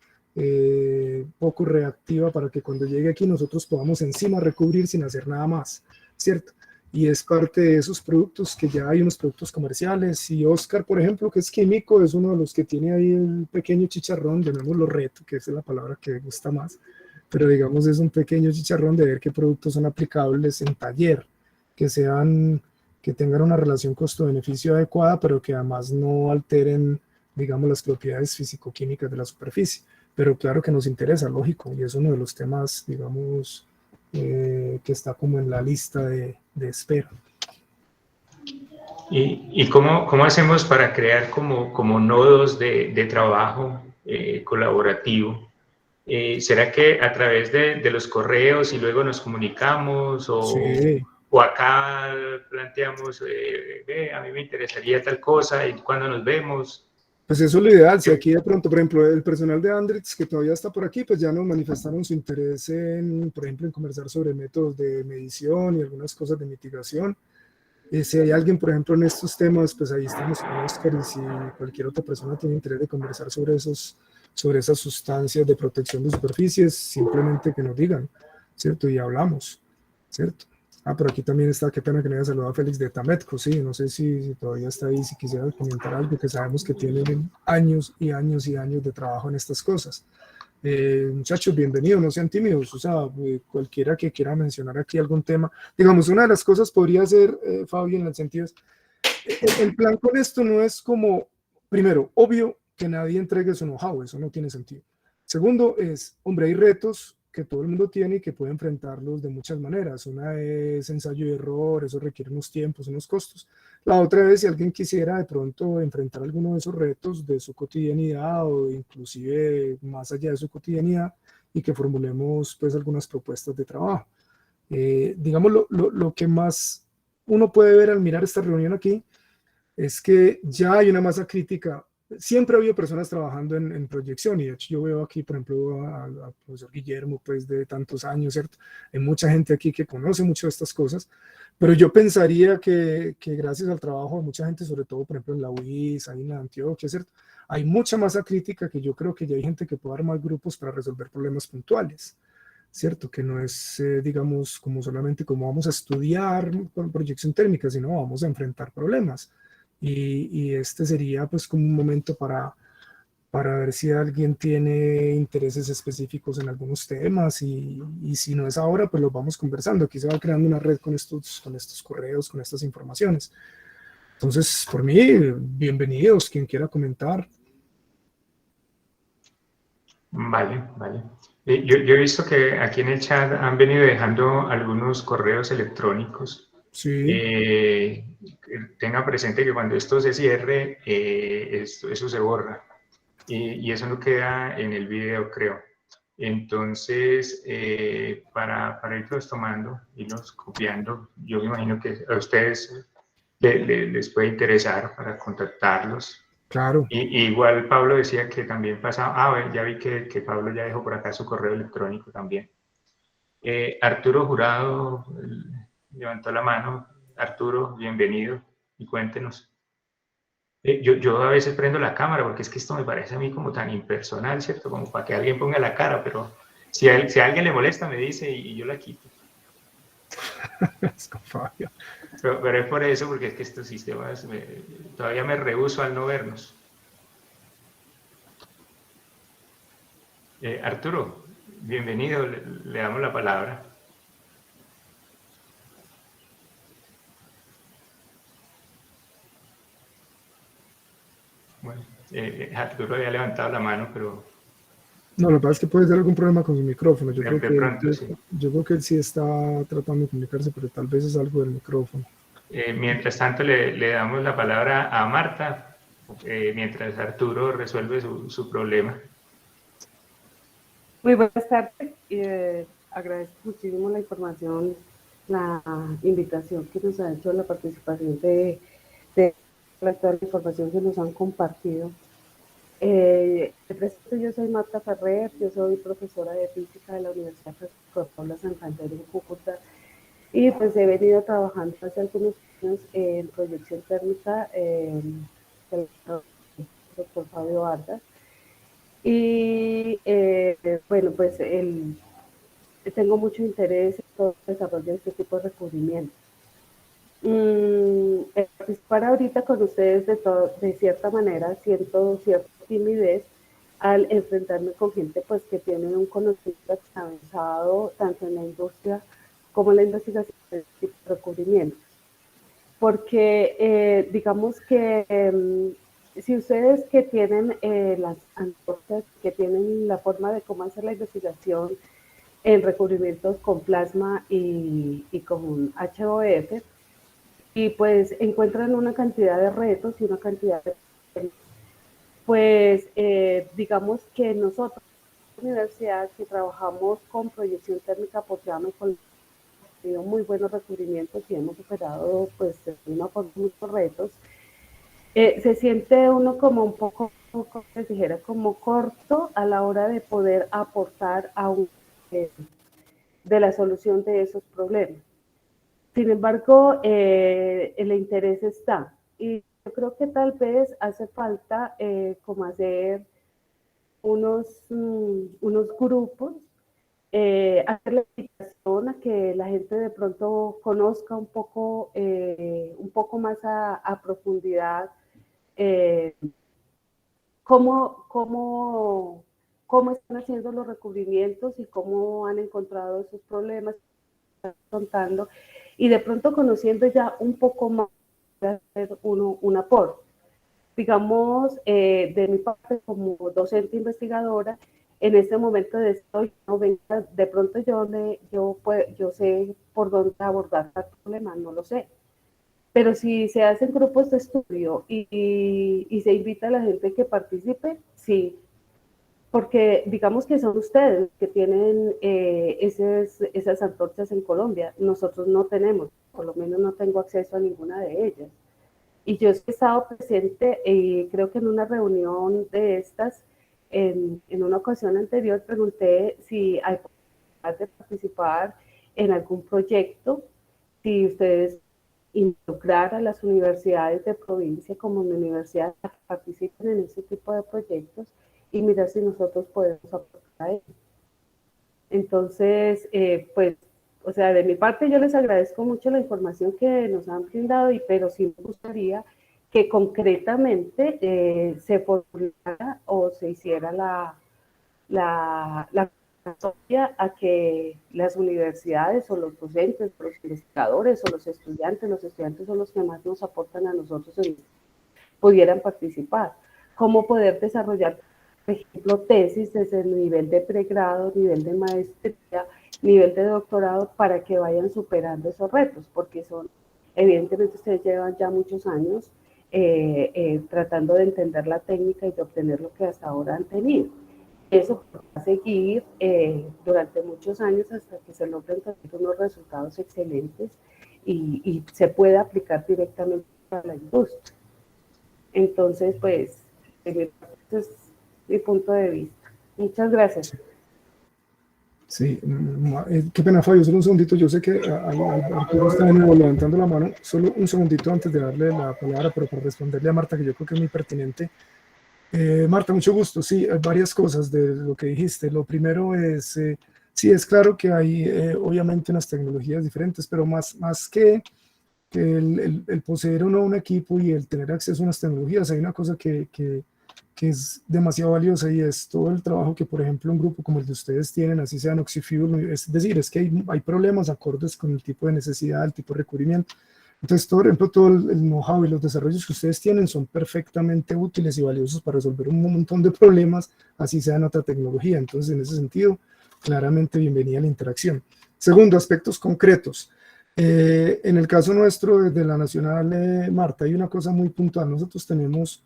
poco reactiva para que cuando llegue aquí nosotros podamos encima recubrir sin hacer nada más, ¿cierto? Y es parte de esos productos que ya hay unos productos comerciales y Oscar, por ejemplo, que es químico, es uno de los que tiene ahí el pequeño chicharrón, llamémoslo reto, que es la palabra que me gusta más, pero digamos es un pequeño chicharrón de ver qué productos son aplicables en taller, que tengan una relación costo-beneficio adecuada, pero que además no alteren, digamos, las propiedades físico-químicas de la superficie. Pero claro que nos interesa, lógico, y es uno de los temas, digamos, que está como en la lista de espera. ¿Y cómo hacemos para crear como nodos de trabajo colaborativo? ¿Será que a través de los correos y luego nos comunicamos Sí. o acá planteamos, a mí me interesaría tal cosa y cuando nos vemos? Pues eso es lo ideal. Si aquí de pronto, por ejemplo, el personal de Andritz, que todavía está por aquí, pues ya nos manifestaron su interés en, por ejemplo, en conversar sobre métodos de medición y algunas cosas de mitigación. Si hay alguien, por ejemplo, en estos temas, pues ahí estamos con Oscar, y si cualquier otra persona tiene interés de conversar sobre esas sustancias de protección de superficies, simplemente que nos digan, ¿cierto? Y hablamos, ¿cierto? Pero aquí también está, qué pena que no haya saludado a Félix de Tametco, sí, no sé si todavía está ahí, si quisiera comentar algo, que sabemos que tienen años y años y años de trabajo en estas cosas. Muchachos, bienvenidos, no sean tímidos, o sea, cualquiera que quiera mencionar aquí algún tema. Digamos, una de las cosas podría ser, Fabio, en el sentido es, el plan con esto no es como, primero, obvio que nadie entregue su know-how, eso no tiene sentido. Segundo es, hombre, hay retos que todo el mundo tiene y que puede enfrentarlos de muchas maneras. Una es ensayo y error, eso requiere unos tiempos, unos costos. La otra es si alguien quisiera de pronto enfrentar alguno de esos retos de su cotidianidad o inclusive más allá de su cotidianidad y que formulemos pues algunas propuestas de trabajo. Digamos, lo que más uno puede ver al mirar esta reunión aquí es que ya hay una masa crítica. Siempre ha habido personas trabajando en proyección y de hecho yo veo aquí, por ejemplo, al profesor Guillermo, pues de tantos años, ¿cierto? Hay mucha gente aquí que conoce mucho de estas cosas, pero yo pensaría que gracias al trabajo de mucha gente, sobre todo, por ejemplo, en la UIS, ahí en la Antioquia, ¿cierto? Hay mucha masa crítica que yo creo que ya hay gente que puede armar grupos para resolver problemas puntuales, ¿cierto? Que no es, digamos, como solamente como vamos a estudiar con proyección térmica, sino vamos a enfrentar problemas. Y este sería pues como un momento para ver si alguien tiene intereses específicos en algunos temas y si no es ahora, pues los vamos conversando. Aquí se va creando una red con estos correos, con estas informaciones. Entonces, por mí, bienvenidos, quien quiera comentar. Vale. Yo he visto que aquí en el chat han venido dejando algunos correos electrónicos. Sí. Tenga presente que cuando esto se cierre, eso se borra y eso no queda en el video, creo. Entonces, para irlos tomando, irlos copiando, yo me imagino que a ustedes les puede interesar para contactarlos. Claro. Igual Pablo decía que también pasaba, bueno, ya vi que Pablo ya dejó por acá su correo electrónico también. Arturo Jurado levantó la mano. Arturo, bienvenido y cuéntenos. Yo a veces prendo la cámara porque es que esto me parece a mí como tan impersonal, ¿cierto? Como para que alguien ponga la cara, pero si a alguien le molesta me dice y yo la quito. Es con Fabio. Pero es por eso, porque es que estos sistemas todavía me rehúso al no vernos. Arturo, bienvenido, le damos la palabra. Bueno, Arturo había levantado la mano, pero... No, lo que pasa es que puede tener algún problema con su micrófono. Yo creo que él sí está tratando de comunicarse, pero tal vez es algo del micrófono. Mientras tanto, le damos la palabra a Marta, mientras Arturo resuelve su problema. Muy buenas tardes. Agradezco muchísimo la información, la invitación que nos ha hecho, la participación de toda la información que nos han compartido. Yo soy Marta Ferrer, yo soy profesora de física de la Universidad Francisco Paula Santander en Cúcuta, y pues he venido trabajando hace algunos años en proyección térmica con el doctor Fabio Vargas. Y bueno, pues tengo mucho interés en todo el desarrollo de este tipo de recubrimientos. Participar ahorita con ustedes de cierta manera siento cierta timidez al enfrentarme con gente pues que tiene un conocimiento avanzado tanto en la industria como en la investigación de este tipo de recubrimientos. Porque digamos que si ustedes que tienen las antorchas, que tienen la forma de cómo hacer la investigación en recubrimientos con plasma y con HOF, y pues encuentran una cantidad de retos y una cantidad de... Pues digamos que nosotros, en la universidad, que trabajamos con proyección térmica por llama y con muy buenos recubrimientos y hemos superado pues de una forma muchos retos, se siente uno como un poco, como les dijera, como corto a la hora de poder aportar a de la solución de esos problemas. Sin embargo, el interés está, y yo creo que tal vez hace falta como hacer unos grupos, hacer la invitación a que la gente de pronto conozca un poco más a profundidad cómo están haciendo los recubrimientos y cómo han encontrado esos problemas, contando, y de pronto conociendo ya un poco más, hacer un aporte. Digamos, de mi parte como docente investigadora, en este momento de pronto yo sé por dónde abordar el problema, no lo sé. Pero si se hacen grupos de estudio y se invita a la gente que participe, sí, porque digamos que son ustedes que tienen esas antorchas en Colombia, nosotros no tenemos, por lo menos no tengo acceso a ninguna de ellas. Y yo he estado presente, creo que en una reunión de estas, en una ocasión anterior, pregunté si hay posibilidad de participar en algún proyecto, si ustedes involucrar a las universidades de provincia como mi universidad que participen en este tipo de proyectos y mirar si nosotros podemos aportar a ello. Entonces, pues, o sea, de mi parte yo les agradezco mucho la información que nos han brindado, pero sí me gustaría que concretamente se formulara o se hiciera la a que las universidades o los docentes, los investigadores o los estudiantes son los que más nos aportan a nosotros, pudieran participar. Cómo poder desarrollar, por ejemplo, tesis desde el nivel de pregrado, nivel de maestría, nivel de doctorado, para que vayan superando esos retos, porque evidentemente ustedes llevan ya muchos años tratando de entender la técnica y de obtener lo que hasta ahora han tenido. Eso va a seguir durante muchos años hasta que se logren unos resultados excelentes y se pueda aplicar directamente a la industria. Entonces, pues, ese es mi punto de vista. Muchas gracias. Sí, qué pena, Fabio, solo un segundito. Yo sé que Arturo está de nuevo levantando la mano. Solo un segundito antes de darle la palabra, pero para responderle a Marta, que yo creo que es muy pertinente. Marta, mucho gusto. Sí, hay varias cosas de lo que dijiste. Lo primero es, sí, es claro que hay obviamente unas tecnologías diferentes, pero más que el poseer uno un equipo y el tener acceso a unas tecnologías, hay una cosa que es demasiado valiosa y es todo el trabajo que, por ejemplo, un grupo como el de ustedes tienen, así sean Oxyfuel, es decir, es que hay problemas acordes con el tipo de necesidad, el tipo de requerimiento. Entonces, por ejemplo, todo el know-how y los desarrollos que ustedes tienen son perfectamente útiles y valiosos para resolver un montón de problemas, así sea en otra tecnología. Entonces, en ese sentido, claramente bienvenida a la interacción. Segundo, aspectos concretos. En el caso nuestro, desde la Nacional, Marta, hay una cosa muy puntual. Nosotros tenemos,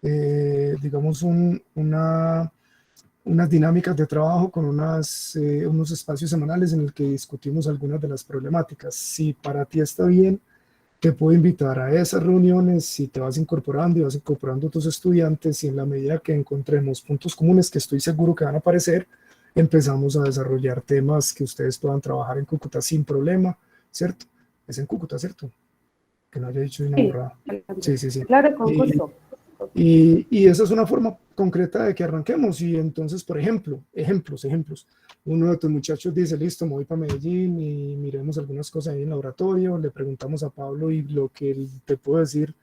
digamos, unas dinámicas de trabajo con unos espacios semanales en el que discutimos algunas de las problemáticas. Si para ti está bien, te puedo invitar a esas reuniones si te vas incorporando y vas incorporando a tus estudiantes, y en la medida que encontremos puntos comunes que estoy seguro que van a aparecer, empezamos a desarrollar temas que ustedes puedan trabajar en Cúcuta sin problema, ¿cierto? Es en Cúcuta, ¿cierto? Que no haya dicho una borrada. Sí, sí, sí. Claro, con gusto. Y esa es una forma concreta de que arranquemos. Y entonces, por ejemplo, ejemplos. Uno de tus muchachos dice, listo, me voy para Medellín y miremos algunas cosas ahí en el laboratorio. Le preguntamos a Pablo, y lo que él te puedo decir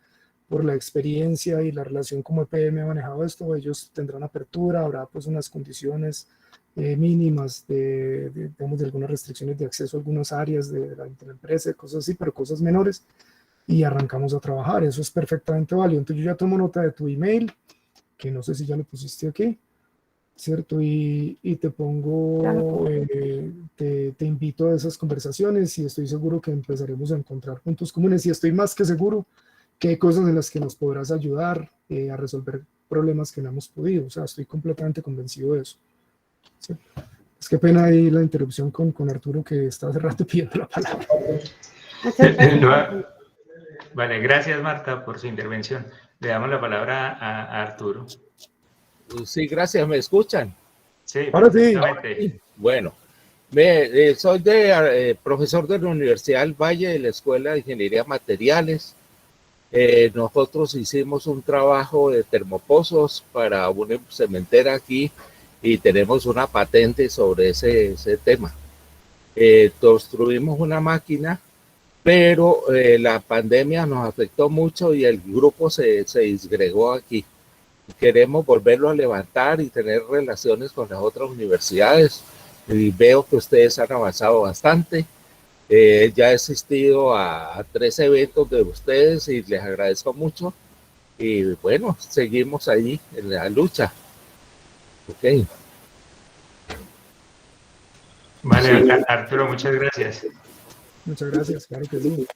por la experiencia y la relación como EPM ha manejado esto, ellos tendrán apertura, habrá pues unas condiciones mínimas digamos, de algunas restricciones de acceso a algunas áreas de la empresa, cosas así, pero cosas menores, y arrancamos a trabajar. Eso es perfectamente válido. Entonces yo ya tomo nota de tu email, que no sé si ya lo pusiste aquí, ¿cierto? Y te pongo, te invito a esas conversaciones, y estoy seguro que empezaremos a encontrar puntos comunes, y estoy más que seguro que hay cosas en las que nos podrás ayudar a resolver problemas que no hemos podido. O sea, estoy completamente convencido de eso. ¿Sí? Es que pena ahí la interrupción con Arturo, que está hace rato pidiendo la palabra. Vale, gracias Marta por su intervención. Le damos la palabra a Arturo. Sí, gracias. ¿Me escuchan? Sí, ahora sí. Bueno, soy profesor de la Universidad del Valle, de la Escuela de Ingeniería Materiales. Nosotros hicimos un trabajo de termopozos para una cementera aquí y tenemos una patente sobre ese tema. Construimos una máquina, pero la pandemia nos afectó mucho y el grupo se disgregó aquí. Queremos volverlo a levantar y tener relaciones con las otras universidades, y veo que ustedes han avanzado bastante. Ya he asistido a 3 eventos de ustedes y les agradezco mucho, y bueno, seguimos ahí en la lucha. Ok. Vale, sí. Arturo, muchas gracias. Muchas gracias, claro que sí.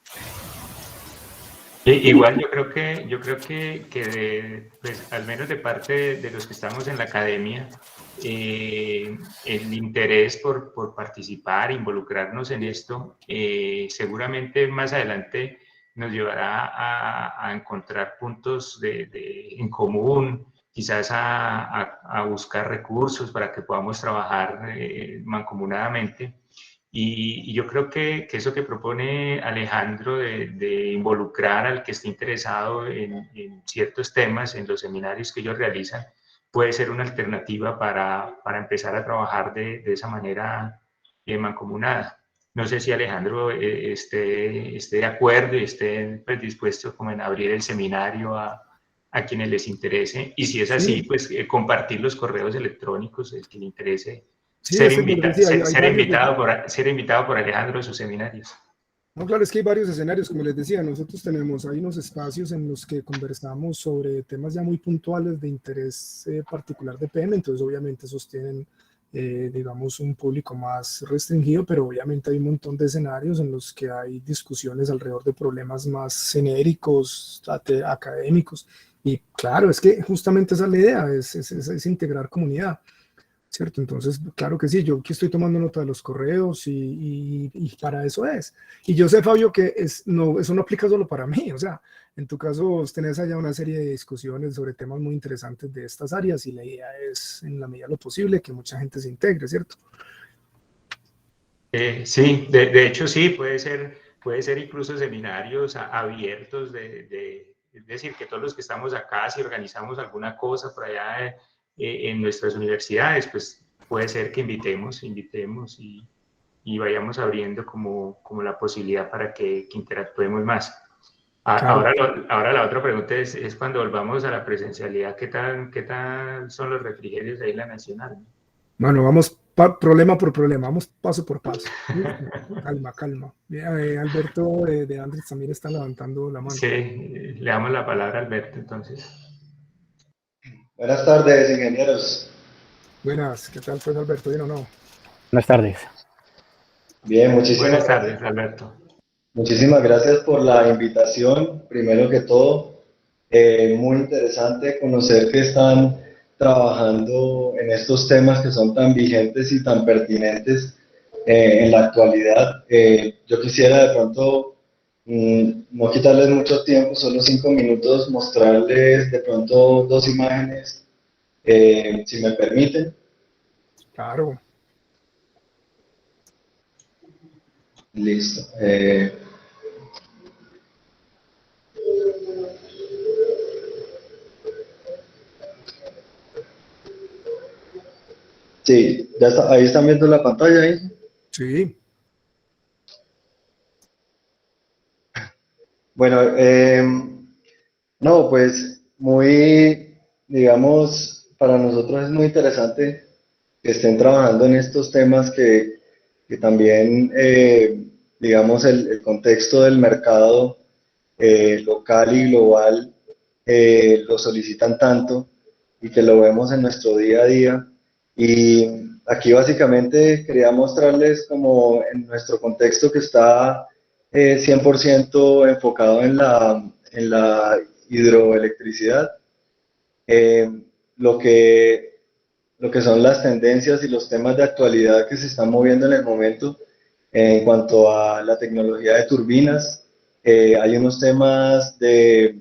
Igual yo creo que pues, al menos de parte de los que estamos en la academia, el interés por participar, involucrarnos en esto, seguramente más adelante nos llevará a encontrar puntos en común, quizás a buscar recursos para que podamos trabajar mancomunadamente. Y yo creo que eso que propone Alejandro de involucrar al que esté interesado en ciertos temas, en los seminarios que ellos realizan, puede ser una alternativa para empezar a trabajar de esa manera mancomunada. No sé si Alejandro esté de acuerdo y esté pues, dispuesto como en abrir el seminario a quienes les interese, y si es así, pues compartir los correos electrónicos, el que le interese. Sí, ser invitado por Alejandro a sus seminarios. No, claro, es que hay varios escenarios, como les decía. Nosotros hay unos espacios en los que conversamos sobre temas ya muy puntuales de interés particular de PM, entonces obviamente esos tienen, digamos, un público más restringido, pero obviamente hay un montón de escenarios en los que hay discusiones alrededor de problemas más genéricos, académicos, y claro, es que justamente esa es la idea, es integrar comunidad. ¿cierto? Entonces, claro que sí, yo aquí estoy tomando nota de los correos y para eso es. Y yo sé, Fabio, que no, eso no aplica solo para mí, o sea, en tu caso tenés allá una serie de discusiones sobre temas muy interesantes de estas áreas y la idea es, en la medida de lo posible, que mucha gente se integre, ¿cierto? Sí, de hecho sí, puede ser incluso seminarios abiertos, es decir, que todos los que estamos acá, si organizamos alguna cosa por allá en nuestras universidades, pues puede ser que invitemos y vayamos abriendo como la posibilidad para que interactuemos más. Claro. Ahora la otra pregunta es cuando volvamos a la presencialidad, ¿qué tal son los refrigerios ahí en la Nacional? Bueno, vamos problema por problema, vamos paso por paso. Calma, calma. Alberto de Andrés también está levantando la mano. Sí, le damos la palabra a Alberto entonces. Buenas tardes, ingenieros. Buenas, ¿qué tal pues Alberto? ¿Bien o no? Buenas tardes. Bien, muchísimas Buenas tardes, Alberto. Muchísimas gracias por la invitación, primero que todo. Muy interesante conocer que están trabajando en estos temas que son tan vigentes y tan pertinentes en la actualidad. Yo quisiera de pronto no quitarles mucho tiempo, solo 5 minutos, mostrarles de pronto 2 imágenes, si me permiten. Claro. Listo. Sí, ya está, ahí están viendo la pantalla ahí. Sí. Bueno, no, pues muy, digamos, para nosotros es muy interesante que estén trabajando en estos temas que también, digamos, el contexto del mercado local y global lo solicitan tanto y que lo vemos en nuestro día a día. Y aquí básicamente quería mostrarles como en nuestro contexto que está 100% enfocado en la hidroelectricidad, lo que, lo que son las tendencias y los temas de actualidad que se están moviendo en el momento en cuanto a la tecnología de turbinas. Hay unos temas de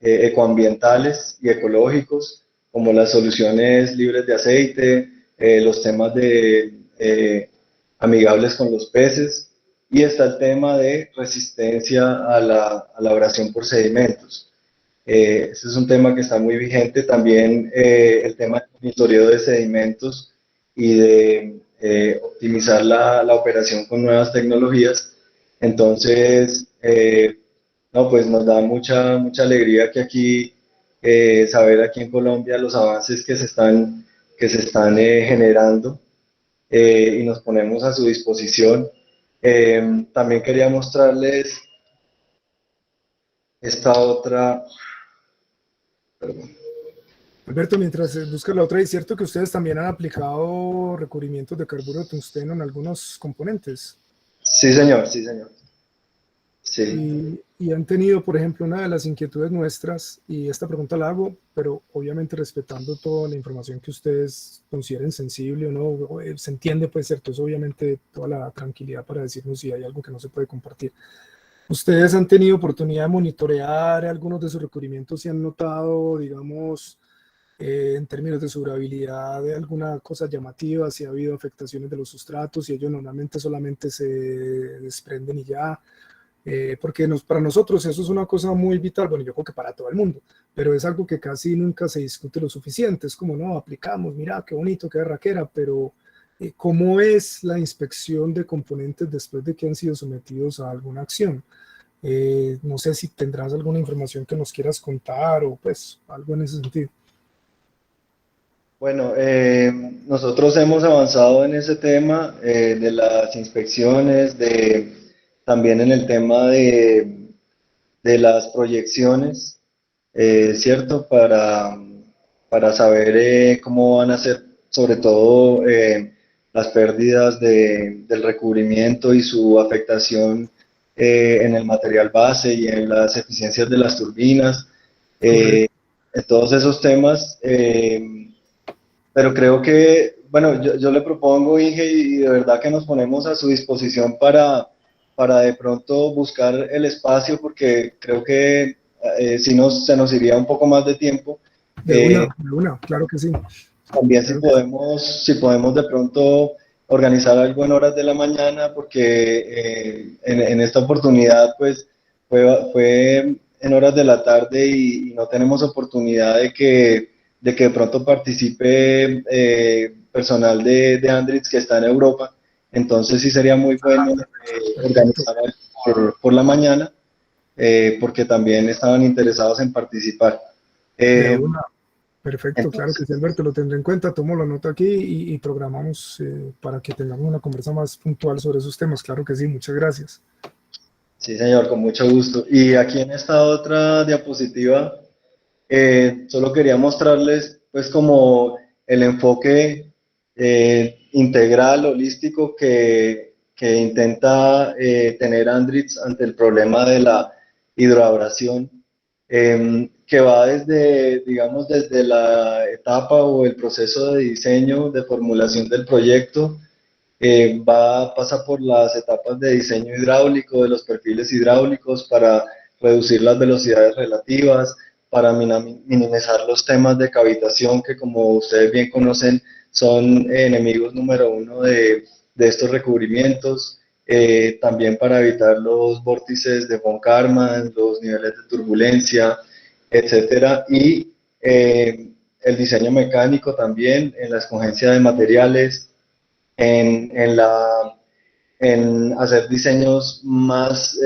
ecoambientales y ecológicos, como las soluciones libres de aceite, los temas de amigables con los peces, y está el tema de resistencia a la abrasión por sedimentos. Ese es un tema que está muy vigente. También el tema de monitoreo de sedimentos y de optimizar la operación con nuevas tecnologías. Entonces, no, pues nos da mucha alegría que aquí, saber aquí en Colombia los avances que se están generando, y nos ponemos a su disposición. También quería mostrarles esta otra. Perdón. Alberto, mientras busca la otra, es cierto que ustedes también han aplicado recubrimientos de carburo de tungsteno en algunos componentes. Sí, señor, sí, señor. Sí. Y han tenido, por ejemplo, una de las inquietudes nuestras, y esta pregunta la hago, pero obviamente respetando toda la información que ustedes consideren sensible o no, se entiende, pues, cierto, es obviamente toda la tranquilidad para decirnos si hay algo que no se puede compartir. ¿Ustedes han tenido oportunidad de monitorear algunos de sus recubrimientos y han notado, digamos, en términos de su durabilidad, de alguna cosa llamativa, si ha habido afectaciones de los sustratos, y ellos normalmente solamente se desprenden y ya? Porque para nosotros eso es una cosa muy vital, bueno, yo creo que para todo el mundo, pero es algo que casi nunca se discute lo suficiente. Es como, no, aplicamos, mira, qué bonito, qué berraquera, pero ¿cómo es la inspección de componentes después de que han sido sometidos a alguna acción? No sé si tendrás alguna información que nos quieras contar o pues algo en ese sentido. Bueno, nosotros hemos avanzado en ese tema de las inspecciones, también en el tema de las proyecciones, ¿cierto? Para saber cómo van a ser, sobre todo, las pérdidas del recubrimiento y su afectación en el material base y en las eficiencias de las turbinas, en todos esos temas. Pero creo que bueno, yo le propongo, Inge, y de verdad que nos ponemos a su disposición para de pronto buscar el espacio, porque creo que si se nos iría un poco más de tiempo. De una, claro que sí. También Claro si podemos de pronto organizar algo en horas de la mañana, porque en esta oportunidad pues fue en horas de la tarde y no tenemos oportunidad de que de pronto participe personal de Andritz que está en Europa. Entonces sí sería muy bueno organizar algo por la mañana, porque también estaban interesados en participar. De una. Perfecto, Entonces, claro que sí, Alberto, lo tendré en cuenta, tomo la nota aquí y programamos para que tengamos una conversa más puntual sobre esos temas. Claro que sí, muchas gracias. sí, señor, con mucho gusto. Y aquí en esta otra diapositiva, solo quería mostrarles, pues, como el enfoque integral, holístico que intenta tener Andritz ante el problema de la hidroabrasión, que va desde, digamos, desde la etapa o el proceso de diseño, de formulación del proyecto, pasa por las etapas de diseño hidráulico, de los perfiles hidráulicos para reducir las velocidades relativas, para minimizar los temas de cavitación que, como ustedes bien conocen, son enemigos número uno de estos recubrimientos. También para evitar los vórtices de von Karman, los niveles de turbulencia, etcétera. Y el diseño mecánico también en la escogencia de materiales, en hacer diseños más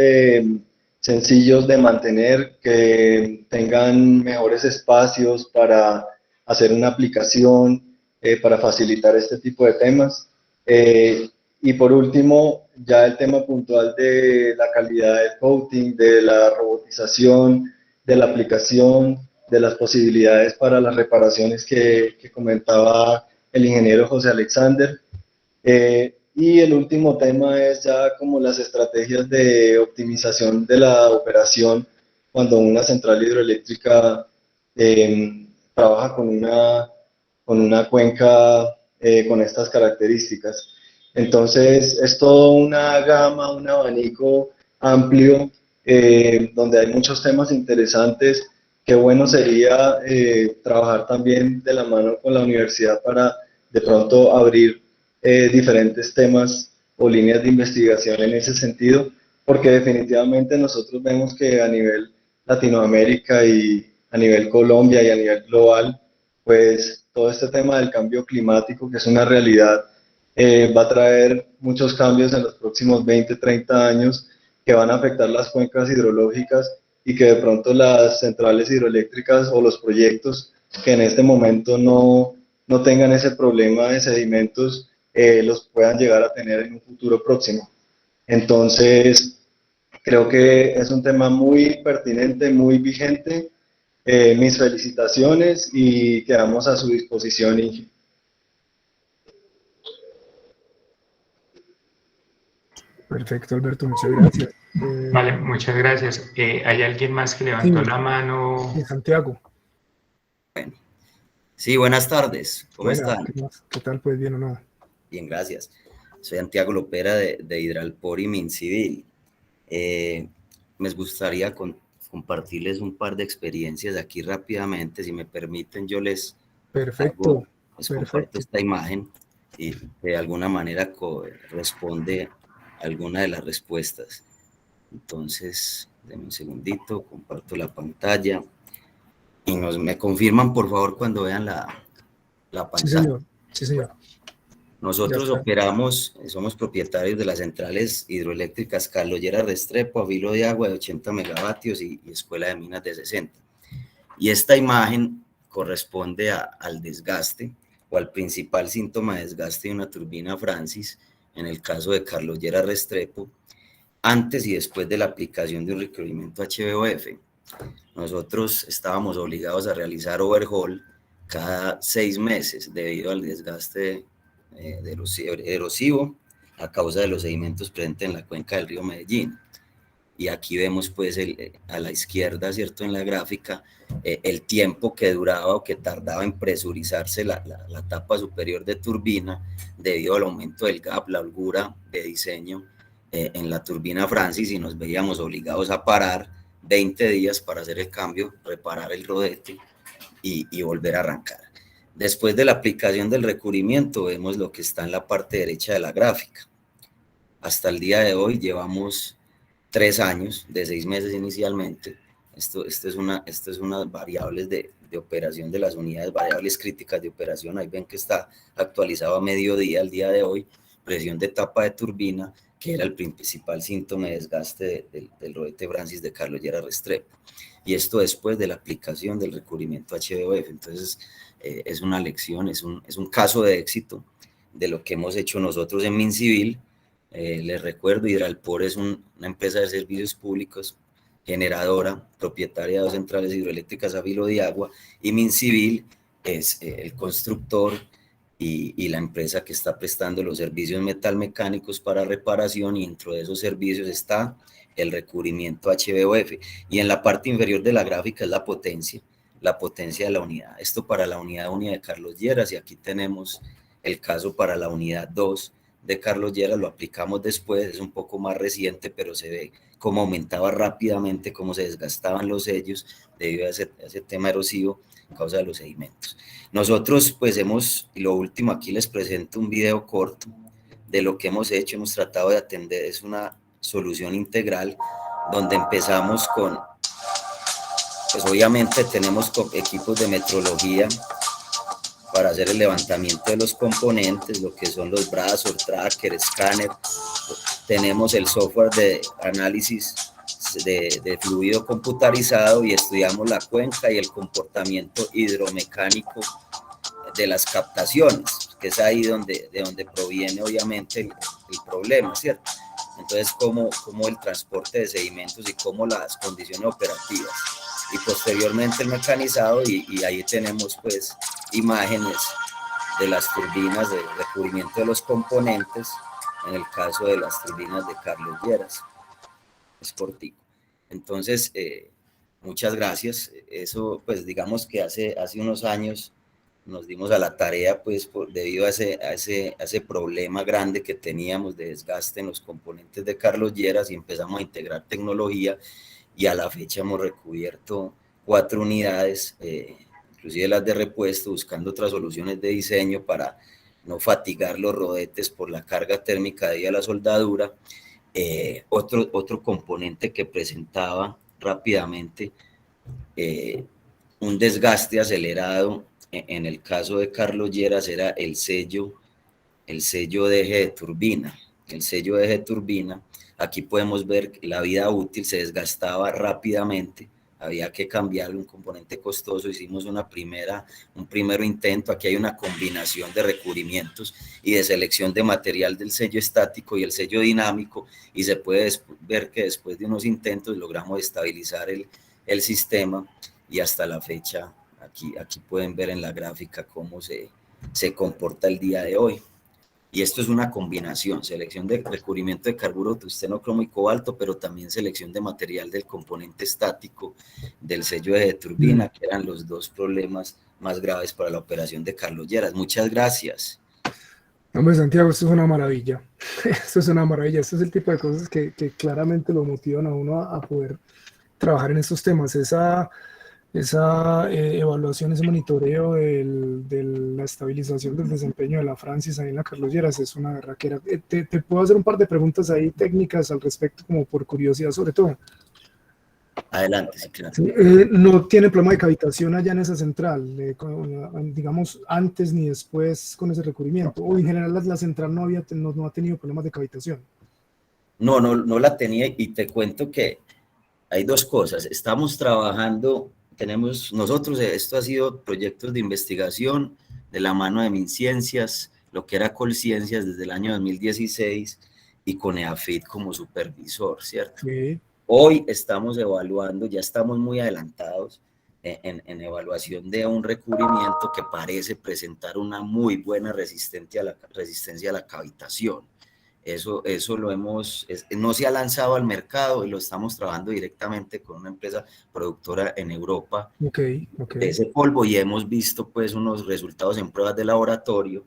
sencillos de mantener, que tengan mejores espacios para hacer una aplicación, para facilitar este tipo de temas. Y por último, ya el tema puntual de la calidad del coating, de la robotización, de la aplicación, de las posibilidades para las reparaciones que comentaba el ingeniero José Alexander. Y el último tema es ya como las estrategias de optimización de la operación cuando una central hidroeléctrica trabaja con una cuenca con estas características. Entonces es toda una gama, un abanico amplio, donde hay muchos temas interesantes. Qué bueno sería trabajar también de la mano con la universidad para de pronto abrir diferentes temas o líneas de investigación en ese sentido, porque definitivamente nosotros vemos que a nivel Latinoamérica y a nivel Colombia y a nivel global, pues todo este tema del cambio climático, que es una realidad, va a traer muchos cambios en los próximos 20, 30 años que van a afectar las cuencas hidrológicas, y que de pronto las centrales hidroeléctricas o los proyectos que en este momento no tengan ese problema de sedimentos, los puedan llegar a tener en un futuro próximo. Entonces, creo que es un tema muy pertinente, muy vigente. Mis felicitaciones y quedamos a su disposición, Inge. Perfecto, Alberto, muchas gracias. Vale, muchas gracias. ¿Hay alguien más que levantó la mano? Santiago. Sí, buenas tardes. ¿Cómo están? ¿Qué tal? Pues bien o no. Bien, gracias. Soy Santiago Lopera de Hidralpor y Mincivil. Me gustaría compartirles un par de experiencias aquí rápidamente. Si me permiten, yo les comparto esta imagen y de alguna manera responde alguna de las respuestas. Entonces, denme un segundito, comparto la pantalla y me confirman, por favor, cuando vean la pantalla. Sí, señor. Sí, señor. Nosotros somos propietarios de las centrales hidroeléctricas Carlos Lleras Restrepo, a filo de agua de 80 megavatios y Escuela de Minas de 60. Y esta imagen corresponde al desgaste o al principal síntoma de desgaste de una turbina Francis, en el caso de Carlos Lleras Restrepo, antes y después de la aplicación de un requerimiento HVOF. Nosotros estábamos obligados a realizar overhaul cada 6 meses debido al desgaste erosivo a causa de los sedimentos presentes en la cuenca del río Medellín. y aquí vemos pues a la izquierda, ¿cierto?, en la gráfica, el tiempo que duraba o que tardaba en presurizarse la tapa superior de turbina debido al aumento del gap, la holgura de diseño en la turbina Francis, y nos veíamos obligados a parar 20 días para hacer el cambio, reparar el rodete y volver a arrancar. Después de la aplicación del recubrimiento vemos lo que está en la parte derecha de la gráfica. Hasta el día de hoy llevamos 3 años, de 6 meses inicialmente. Esto es unas variables de operación de las unidades, variables críticas de operación. Ahí ven que está actualizado a mediodía el día de hoy. Presión de tapa de turbina, que era el principal síntoma de desgaste del rodete Francis de Carlos Lleras Restrepo. Y esto después de la aplicación del recubrimiento HVOF. Entonces, es una lección, es un caso de éxito de lo que hemos hecho nosotros en Mincivil. Les recuerdo, Hidralpor es una empresa de servicios públicos, generadora, propietaria de 2 centrales hidroeléctricas a filo de agua, y Mincivil es el constructor y la empresa que está prestando los servicios metalmecánicos para reparación, y dentro de esos servicios está el recubrimiento HVOF. Y en la parte inferior de la gráfica es la potencia de la unidad. Esto para la unidad 1 de Carlos Lleras, y aquí tenemos el caso para la unidad 2 de Carlos Lleras. Lo aplicamos después, es un poco más reciente, pero se ve cómo aumentaba rápidamente, cómo se desgastaban los sellos debido a ese tema erosivo a causa de los sedimentos. Nosotros pues y lo último, aquí les presento un video corto de lo que hemos hecho. Hemos tratado de atender, es una solución integral donde empezamos con, pues obviamente tenemos equipos de metrología para hacer el levantamiento de los componentes, lo que son los brazos, tracker, escáner. Tenemos el software de análisis de fluido computarizado, y estudiamos la cuenca y el comportamiento hidromecánico de las captaciones, que es ahí de donde proviene obviamente el problema, ¿cierto? Entonces, cómo el transporte de sedimentos y cómo las condiciones operativas, y posteriormente el mecanizado, y ahí tenemos pues imágenes de las turbinas, de recubrimiento de los componentes, en el caso de las turbinas de Carlos Lleras. Es cortico. Entonces, muchas gracias. Eso, pues digamos que hace unos años nos dimos a la tarea, pues debido a ese problema grande que teníamos de desgaste en los componentes de Carlos Lleras, y empezamos a integrar tecnología, y a la fecha hemos recubierto 4 unidades, inclusive las de repuesto, buscando otras soluciones de diseño para no fatigar los rodetes por la carga térmica debido a la soldadura. Otro componente que presentaba rápidamente un desgaste acelerado en el caso de Carlos Lleras era el sello de eje de turbina. El sello de eje de turbina, aquí podemos ver que la vida útil se desgastaba rápidamente, había que cambiarle, un componente costoso. Hicimos un primer intento. Aquí hay una combinación de recubrimientos y de selección de material del sello estático y el sello dinámico, y se puede ver que después de unos intentos logramos estabilizar el sistema, y hasta la fecha aquí pueden ver en la gráfica cómo se comporta el día de hoy. Y esto es una combinación, selección de recubrimiento de carburo, tungsteno, cromo y cobalto, pero también selección de material del componente estático del sello de turbina, que eran los 2 problemas más graves para la operación de Carlos Lleras. Muchas gracias. Hombre, Santiago, esto es una maravilla. Esto es una maravilla. Esto es el tipo de cosas que claramente lo motivan a uno a poder trabajar en estos temas. Esa evaluación, ese monitoreo de la estabilización del desempeño de la Francis ahí en la Carlos Lleras es una berraquera. Te puedo hacer un par de preguntas ahí técnicas al respecto, como por curiosidad sobre todo. Adelante, sí, claro. ¿No tiene problema de cavitación allá en esa central, digamos, antes ni después con ese recubrimiento? ¿O en general la central no ha tenido problemas de cavitación? No la tenía, y te cuento que hay 2 cosas. Estamos trabajando, nosotros, esto ha sido proyectos de investigación de la mano de MinCiencias, lo que era Colciencias desde el año 2016, y con EAFIT como supervisor, ¿cierto? Sí. Hoy estamos evaluando, ya estamos muy adelantados en evaluación de un recubrimiento que parece presentar una muy buena resistencia a la cavitación. Eso lo no se ha lanzado al mercado y lo estamos trabajando directamente con una empresa productora en Europa Okay. de ese polvo, y hemos visto pues unos resultados en pruebas de laboratorio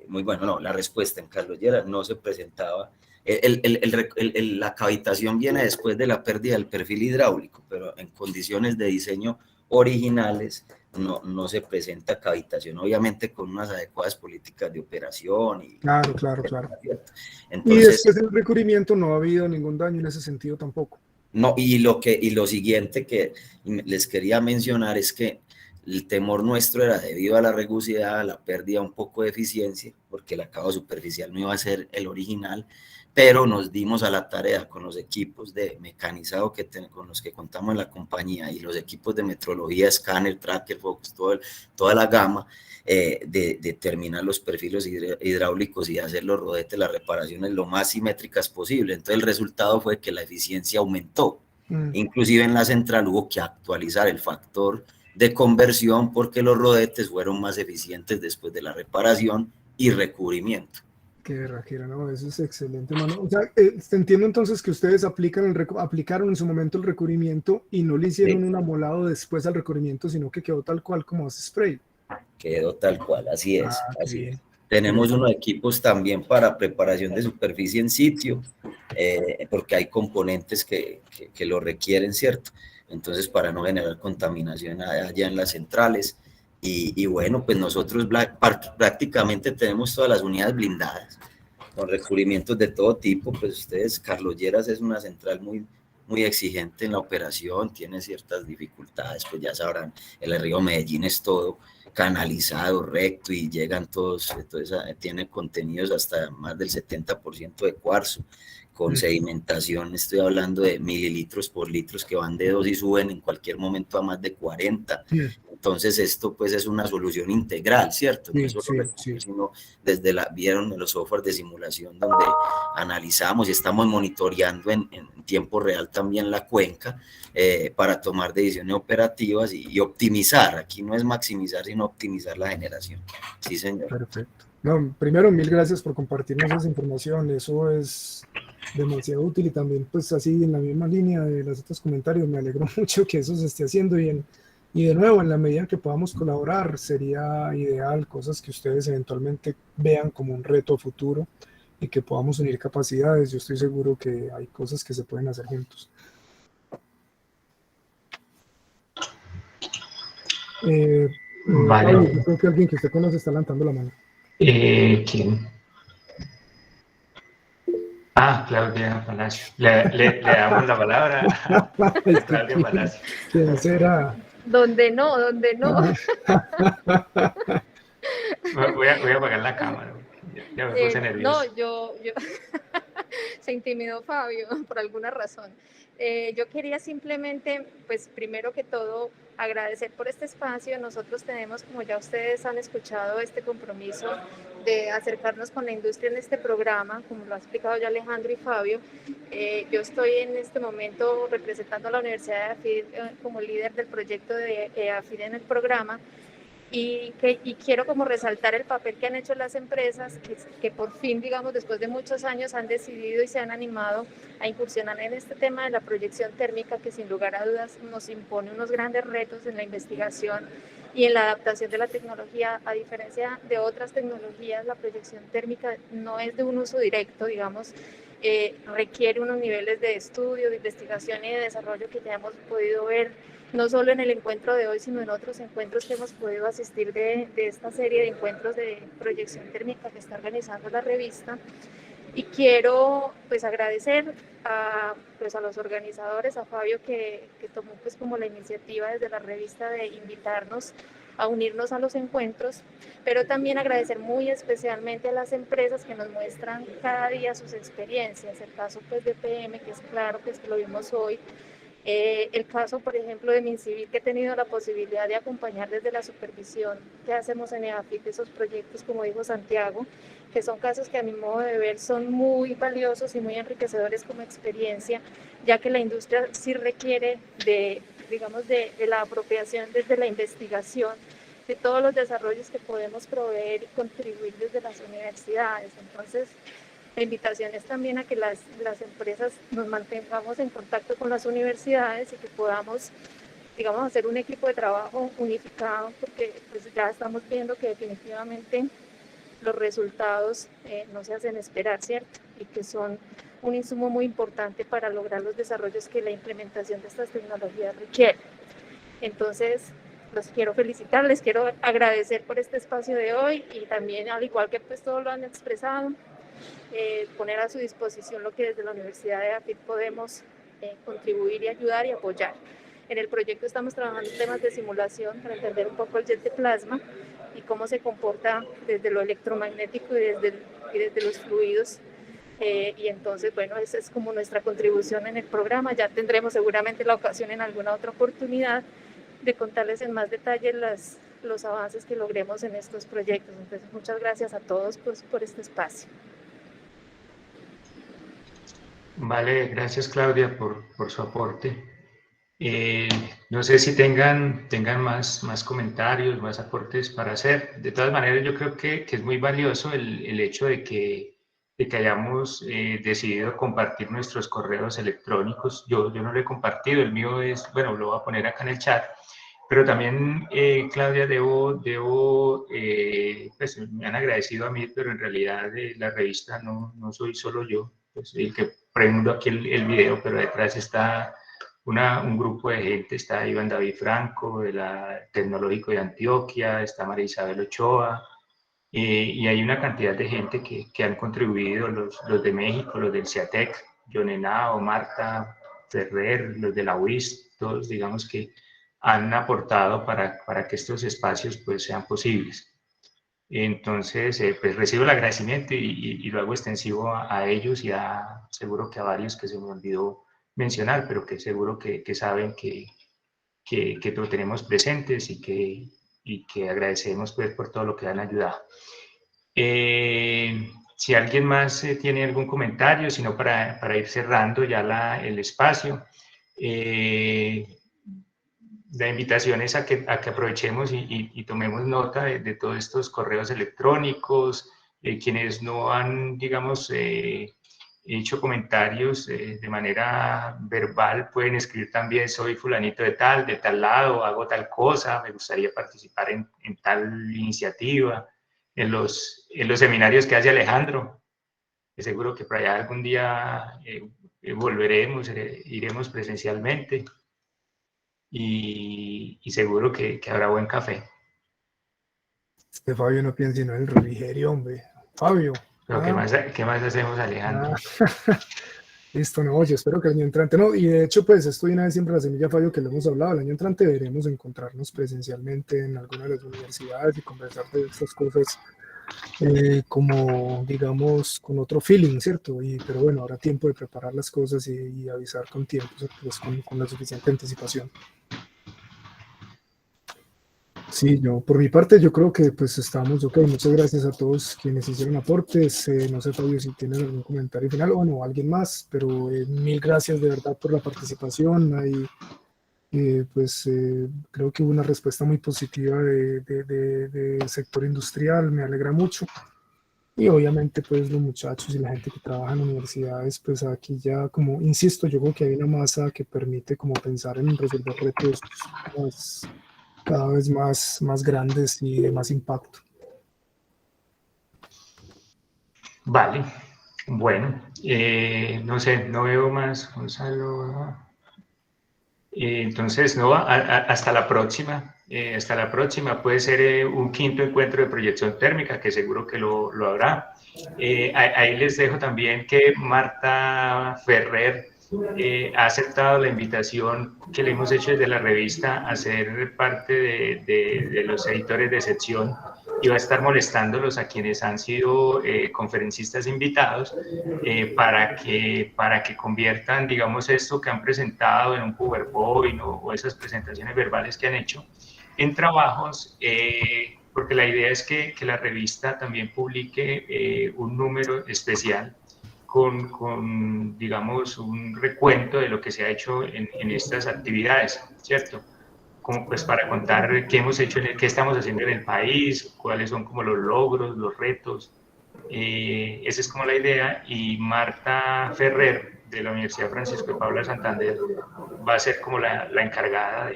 muy bueno. No, la respuesta en Carlos Lleras no se presentaba. La cavitación viene después de la pérdida del perfil hidráulico, pero en condiciones de diseño originales no se presenta cavitación, obviamente con unas adecuadas políticas de operación. Claro. Entonces, y después del recubrimiento no ha habido ningún daño en ese sentido tampoco. No, y lo siguiente que les quería mencionar es que el temor nuestro era debido a la rugosidad, a la pérdida un poco de eficiencia, porque el acabado superficial no iba a ser el original, pero nos dimos a la tarea con los equipos de mecanizado con los que contamos en la compañía y los equipos de metrología, escáner, tracker, Fox, toda la gama, de determinar los perfiles hidráulicos y hacer los rodetes, las reparaciones lo más simétricas posible. Entonces el resultado fue que la eficiencia aumentó. Inclusive en la central hubo que actualizar el factor de conversión porque los rodetes fueron más eficientes después de la reparación y recubrimiento. Qué berraquera, ¿no? Eso es excelente, mano. O sea, entiendo entonces que ustedes aplicaron en su momento el recubrimiento y no le hicieron un amolado después al recubrimiento, sino que quedó tal cual como hace spray. Quedó tal cual, así es. Tenemos unos equipos también para preparación de superficie en sitio, porque hay componentes que lo requieren, ¿cierto? Entonces, para no generar contaminación allá en las centrales. Y bueno, pues nosotros prácticamente tenemos todas las unidades blindadas, con recubrimientos de todo tipo. Pues ustedes, Carlos Lleras es una central muy exigente en la operación, tiene ciertas dificultades, pues ya sabrán, el río Medellín es todo canalizado, recto, y llegan todos, entonces tiene contenidos hasta más del 70% de cuarzo, con sedimentación, estoy hablando de mililitros por litros que van de 2 y suben en cualquier momento a más de 40. Entonces esto pues es una solución integral, ¿cierto? No solo sino desde vieron los softwares de simulación donde analizamos y estamos monitoreando en tiempo real también la cuenca para tomar decisiones operativas y optimizar. Aquí no es maximizar, sino optimizar la generación. Sí, señor. Perfecto. No, primero, mil gracias por compartirnos esa información. Eso es demasiado útil, y también pues así en la misma línea de los otros comentarios, me alegro mucho que eso se esté haciendo, y de nuevo, en la medida que podamos colaborar, sería ideal cosas que ustedes eventualmente vean como un reto futuro y que podamos unir capacidades. Yo estoy seguro que hay cosas que se pueden hacer juntos. Vale. Pablo, yo creo que alguien que usted conoce está levantando la mano. ¿Quién? Claudia Palacio. Le damos la palabra a Claudia Palacio. ¿Quién será? Donde no. Voy a apagar la cámara. Ya me puse nervioso. No, yo se intimidó Fabio por alguna razón. Yo quería simplemente, pues primero que todo, agradecer por este espacio. Nosotros tenemos, como ya ustedes han escuchado, este compromiso de acercarnos con la industria en este programa, como lo ha explicado ya Alejandro y Fabio. Yo estoy en este momento representando a la Universidad de AFID como líder del proyecto de AFID en el programa. Y quiero como resaltar el papel que han hecho las empresas que por fin, digamos, después de muchos años han decidido y se han animado a incursionar en este tema de la proyección térmica, que sin lugar a dudas nos impone unos grandes retos en la investigación y en la adaptación de la tecnología. A diferencia de otras tecnologías, la proyección térmica no es de un uso directo, digamos, requiere unos niveles de estudio, de investigación y de desarrollo que ya hemos podido ver no solo en el encuentro de hoy, sino en otros encuentros que hemos podido asistir de esta serie de encuentros de proyección térmica que está organizando la revista. Y quiero pues agradecer a los organizadores, a Fabio que tomó pues como la iniciativa desde la revista de invitarnos a unirnos a los encuentros, pero también agradecer muy especialmente a las empresas que nos muestran cada día sus experiencias. El caso pues de PM, que es claro que lo vimos hoy. El caso, por ejemplo, de Mincivil, que he tenido la posibilidad de acompañar desde la supervisión que hacemos en EAFIT esos proyectos, como dijo Santiago, que son casos que a mi modo de ver son muy valiosos y muy enriquecedores como experiencia, ya que la industria sí requiere de la apropiación desde la investigación, de todos los desarrollos que podemos proveer y contribuir desde las universidades. Entonces, La invitación es también a que las empresas nos mantengamos en contacto con las universidades y que podamos, digamos, hacer un equipo de trabajo unificado, porque pues ya estamos viendo que definitivamente los resultados no se hacen esperar, ¿cierto? Y que son un insumo muy importante para lograr los desarrollos que la implementación de estas tecnologías requiere. Entonces, los quiero felicitar, les quiero agradecer por este espacio de hoy y también, al igual que pues todos lo han expresado, poner a su disposición lo que desde la Universidad de AFIT podemos contribuir y ayudar y apoyar. En el proyecto estamos trabajando temas de simulación para entender un poco el jet de plasma y cómo se comporta desde lo electromagnético y desde los fluidos. Y entonces, bueno, esa es como nuestra contribución en el programa. Ya tendremos seguramente la ocasión en alguna otra oportunidad de contarles en más detalle los avances que logremos en estos proyectos. Entonces, muchas gracias a todos pues, por este espacio. Vale, gracias Claudia por su aporte. No sé si tengan más comentarios, más aportes para hacer. De todas maneras, yo creo que es muy valioso el hecho de que hayamos decidido compartir nuestros correos electrónicos. Yo no lo he compartido, el mío es, bueno, lo voy a poner acá en el chat. Pero también, Claudia, pues me han agradecido a mí, pero en realidad la revista no soy solo yo, pues el que prendo aquí el video, pero detrás está un grupo de gente, está Iván David Franco, del Tecnológico de Antioquia, está María Isabel Ochoa, y hay una cantidad de gente que han contribuido, los de México, los del CIATEC, John Henao, Marta Ferrer, los de la UIS, todos digamos que han aportado para que estos espacios pues sean posibles. Entonces, pues recibo el agradecimiento y lo hago extensivo a ellos y seguro que a varios que se me olvidó mencionar, pero que seguro que saben que lo tenemos presentes y que agradecemos pues, por todo lo que han ayudado. Si alguien más tiene algún comentario, sino para ir cerrando ya el espacio, la invitación es a que aprovechemos y tomemos nota de todos estos correos electrónicos, quienes no han, digamos, hecho comentarios de manera verbal, pueden escribir también, soy fulanito de tal lado, hago tal cosa, me gustaría participar en tal iniciativa, en los seminarios que hace Alejandro, que seguro que por allá algún día volveremos, iremos presencialmente. Y seguro que habrá buen café. Fabio no piensa sino en el refrigerio, hombre. Fabio. Pero ¿qué más hacemos, Alejandro? Listo, no, yo espero que el año entrante, no, y de hecho, pues esto de una vez siempre la semilla, Fabio, que lo hemos hablado, el año entrante deberemos encontrarnos presencialmente en alguna de las universidades y conversar de estas cosas como, digamos, con otro feeling, ¿cierto? Pero bueno, habrá tiempo de preparar las cosas y avisar con tiempo, pues, con la suficiente anticipación. Sí, yo por mi parte yo creo que pues estamos ok. Muchas gracias a todos quienes hicieron aportes. No sé, Fabio, si tienes algún comentario final o bueno, alguien más, pero mil gracias de verdad por la participación. Creo que hubo una respuesta muy positiva del sector industrial, me alegra mucho. Y obviamente pues los muchachos y la gente que trabaja en universidades, pues aquí ya como, insisto, yo creo que hay una masa que permite como pensar en resolver retos cada vez más grandes y de más impacto. Vale, bueno, no sé, no veo más, Gonzalo. Entonces, no, hasta la próxima. Puede ser un quinto encuentro de proyección térmica, que seguro que lo habrá. Ahí les dejo también que Marta Ferrer ha aceptado la invitación que le hemos hecho desde la revista a ser parte de los editores de sección y va a estar molestándolos a quienes han sido conferencistas invitados para que conviertan, digamos, esto que han presentado en un PowerPoint o esas presentaciones verbales que han hecho en trabajos, porque la idea es que la revista también publique un número especial con, digamos, un recuento de lo que se ha hecho en estas actividades, ¿cierto? Como pues para contar qué hemos hecho, qué estamos haciendo en el país, cuáles son como los logros, los retos, Esa es como la idea, y Marta Ferrer de la Universidad Francisco de Paula de Santander va a ser como la encargada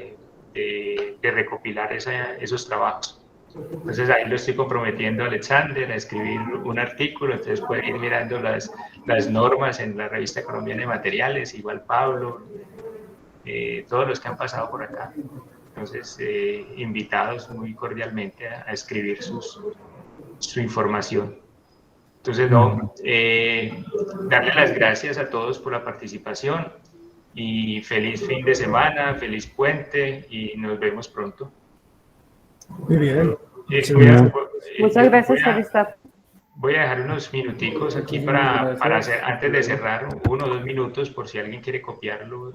de recopilar esos trabajos. Entonces ahí lo estoy comprometiendo a Alexander a escribir un artículo, entonces puede ir mirando las normas en la Revista Colombiana de Materiales, igual Pablo, todos los que han pasado por acá. Entonces, invitados muy cordialmente a escribir su información. Entonces, darle las gracias a todos por la participación y feliz fin de semana, feliz puente y nos vemos pronto. Muy bien. Muchas gracias por estar. Voy a dejar unos minuticos aquí para hacer, antes de cerrar, 1 o 2 minutos por si alguien quiere copiarlo.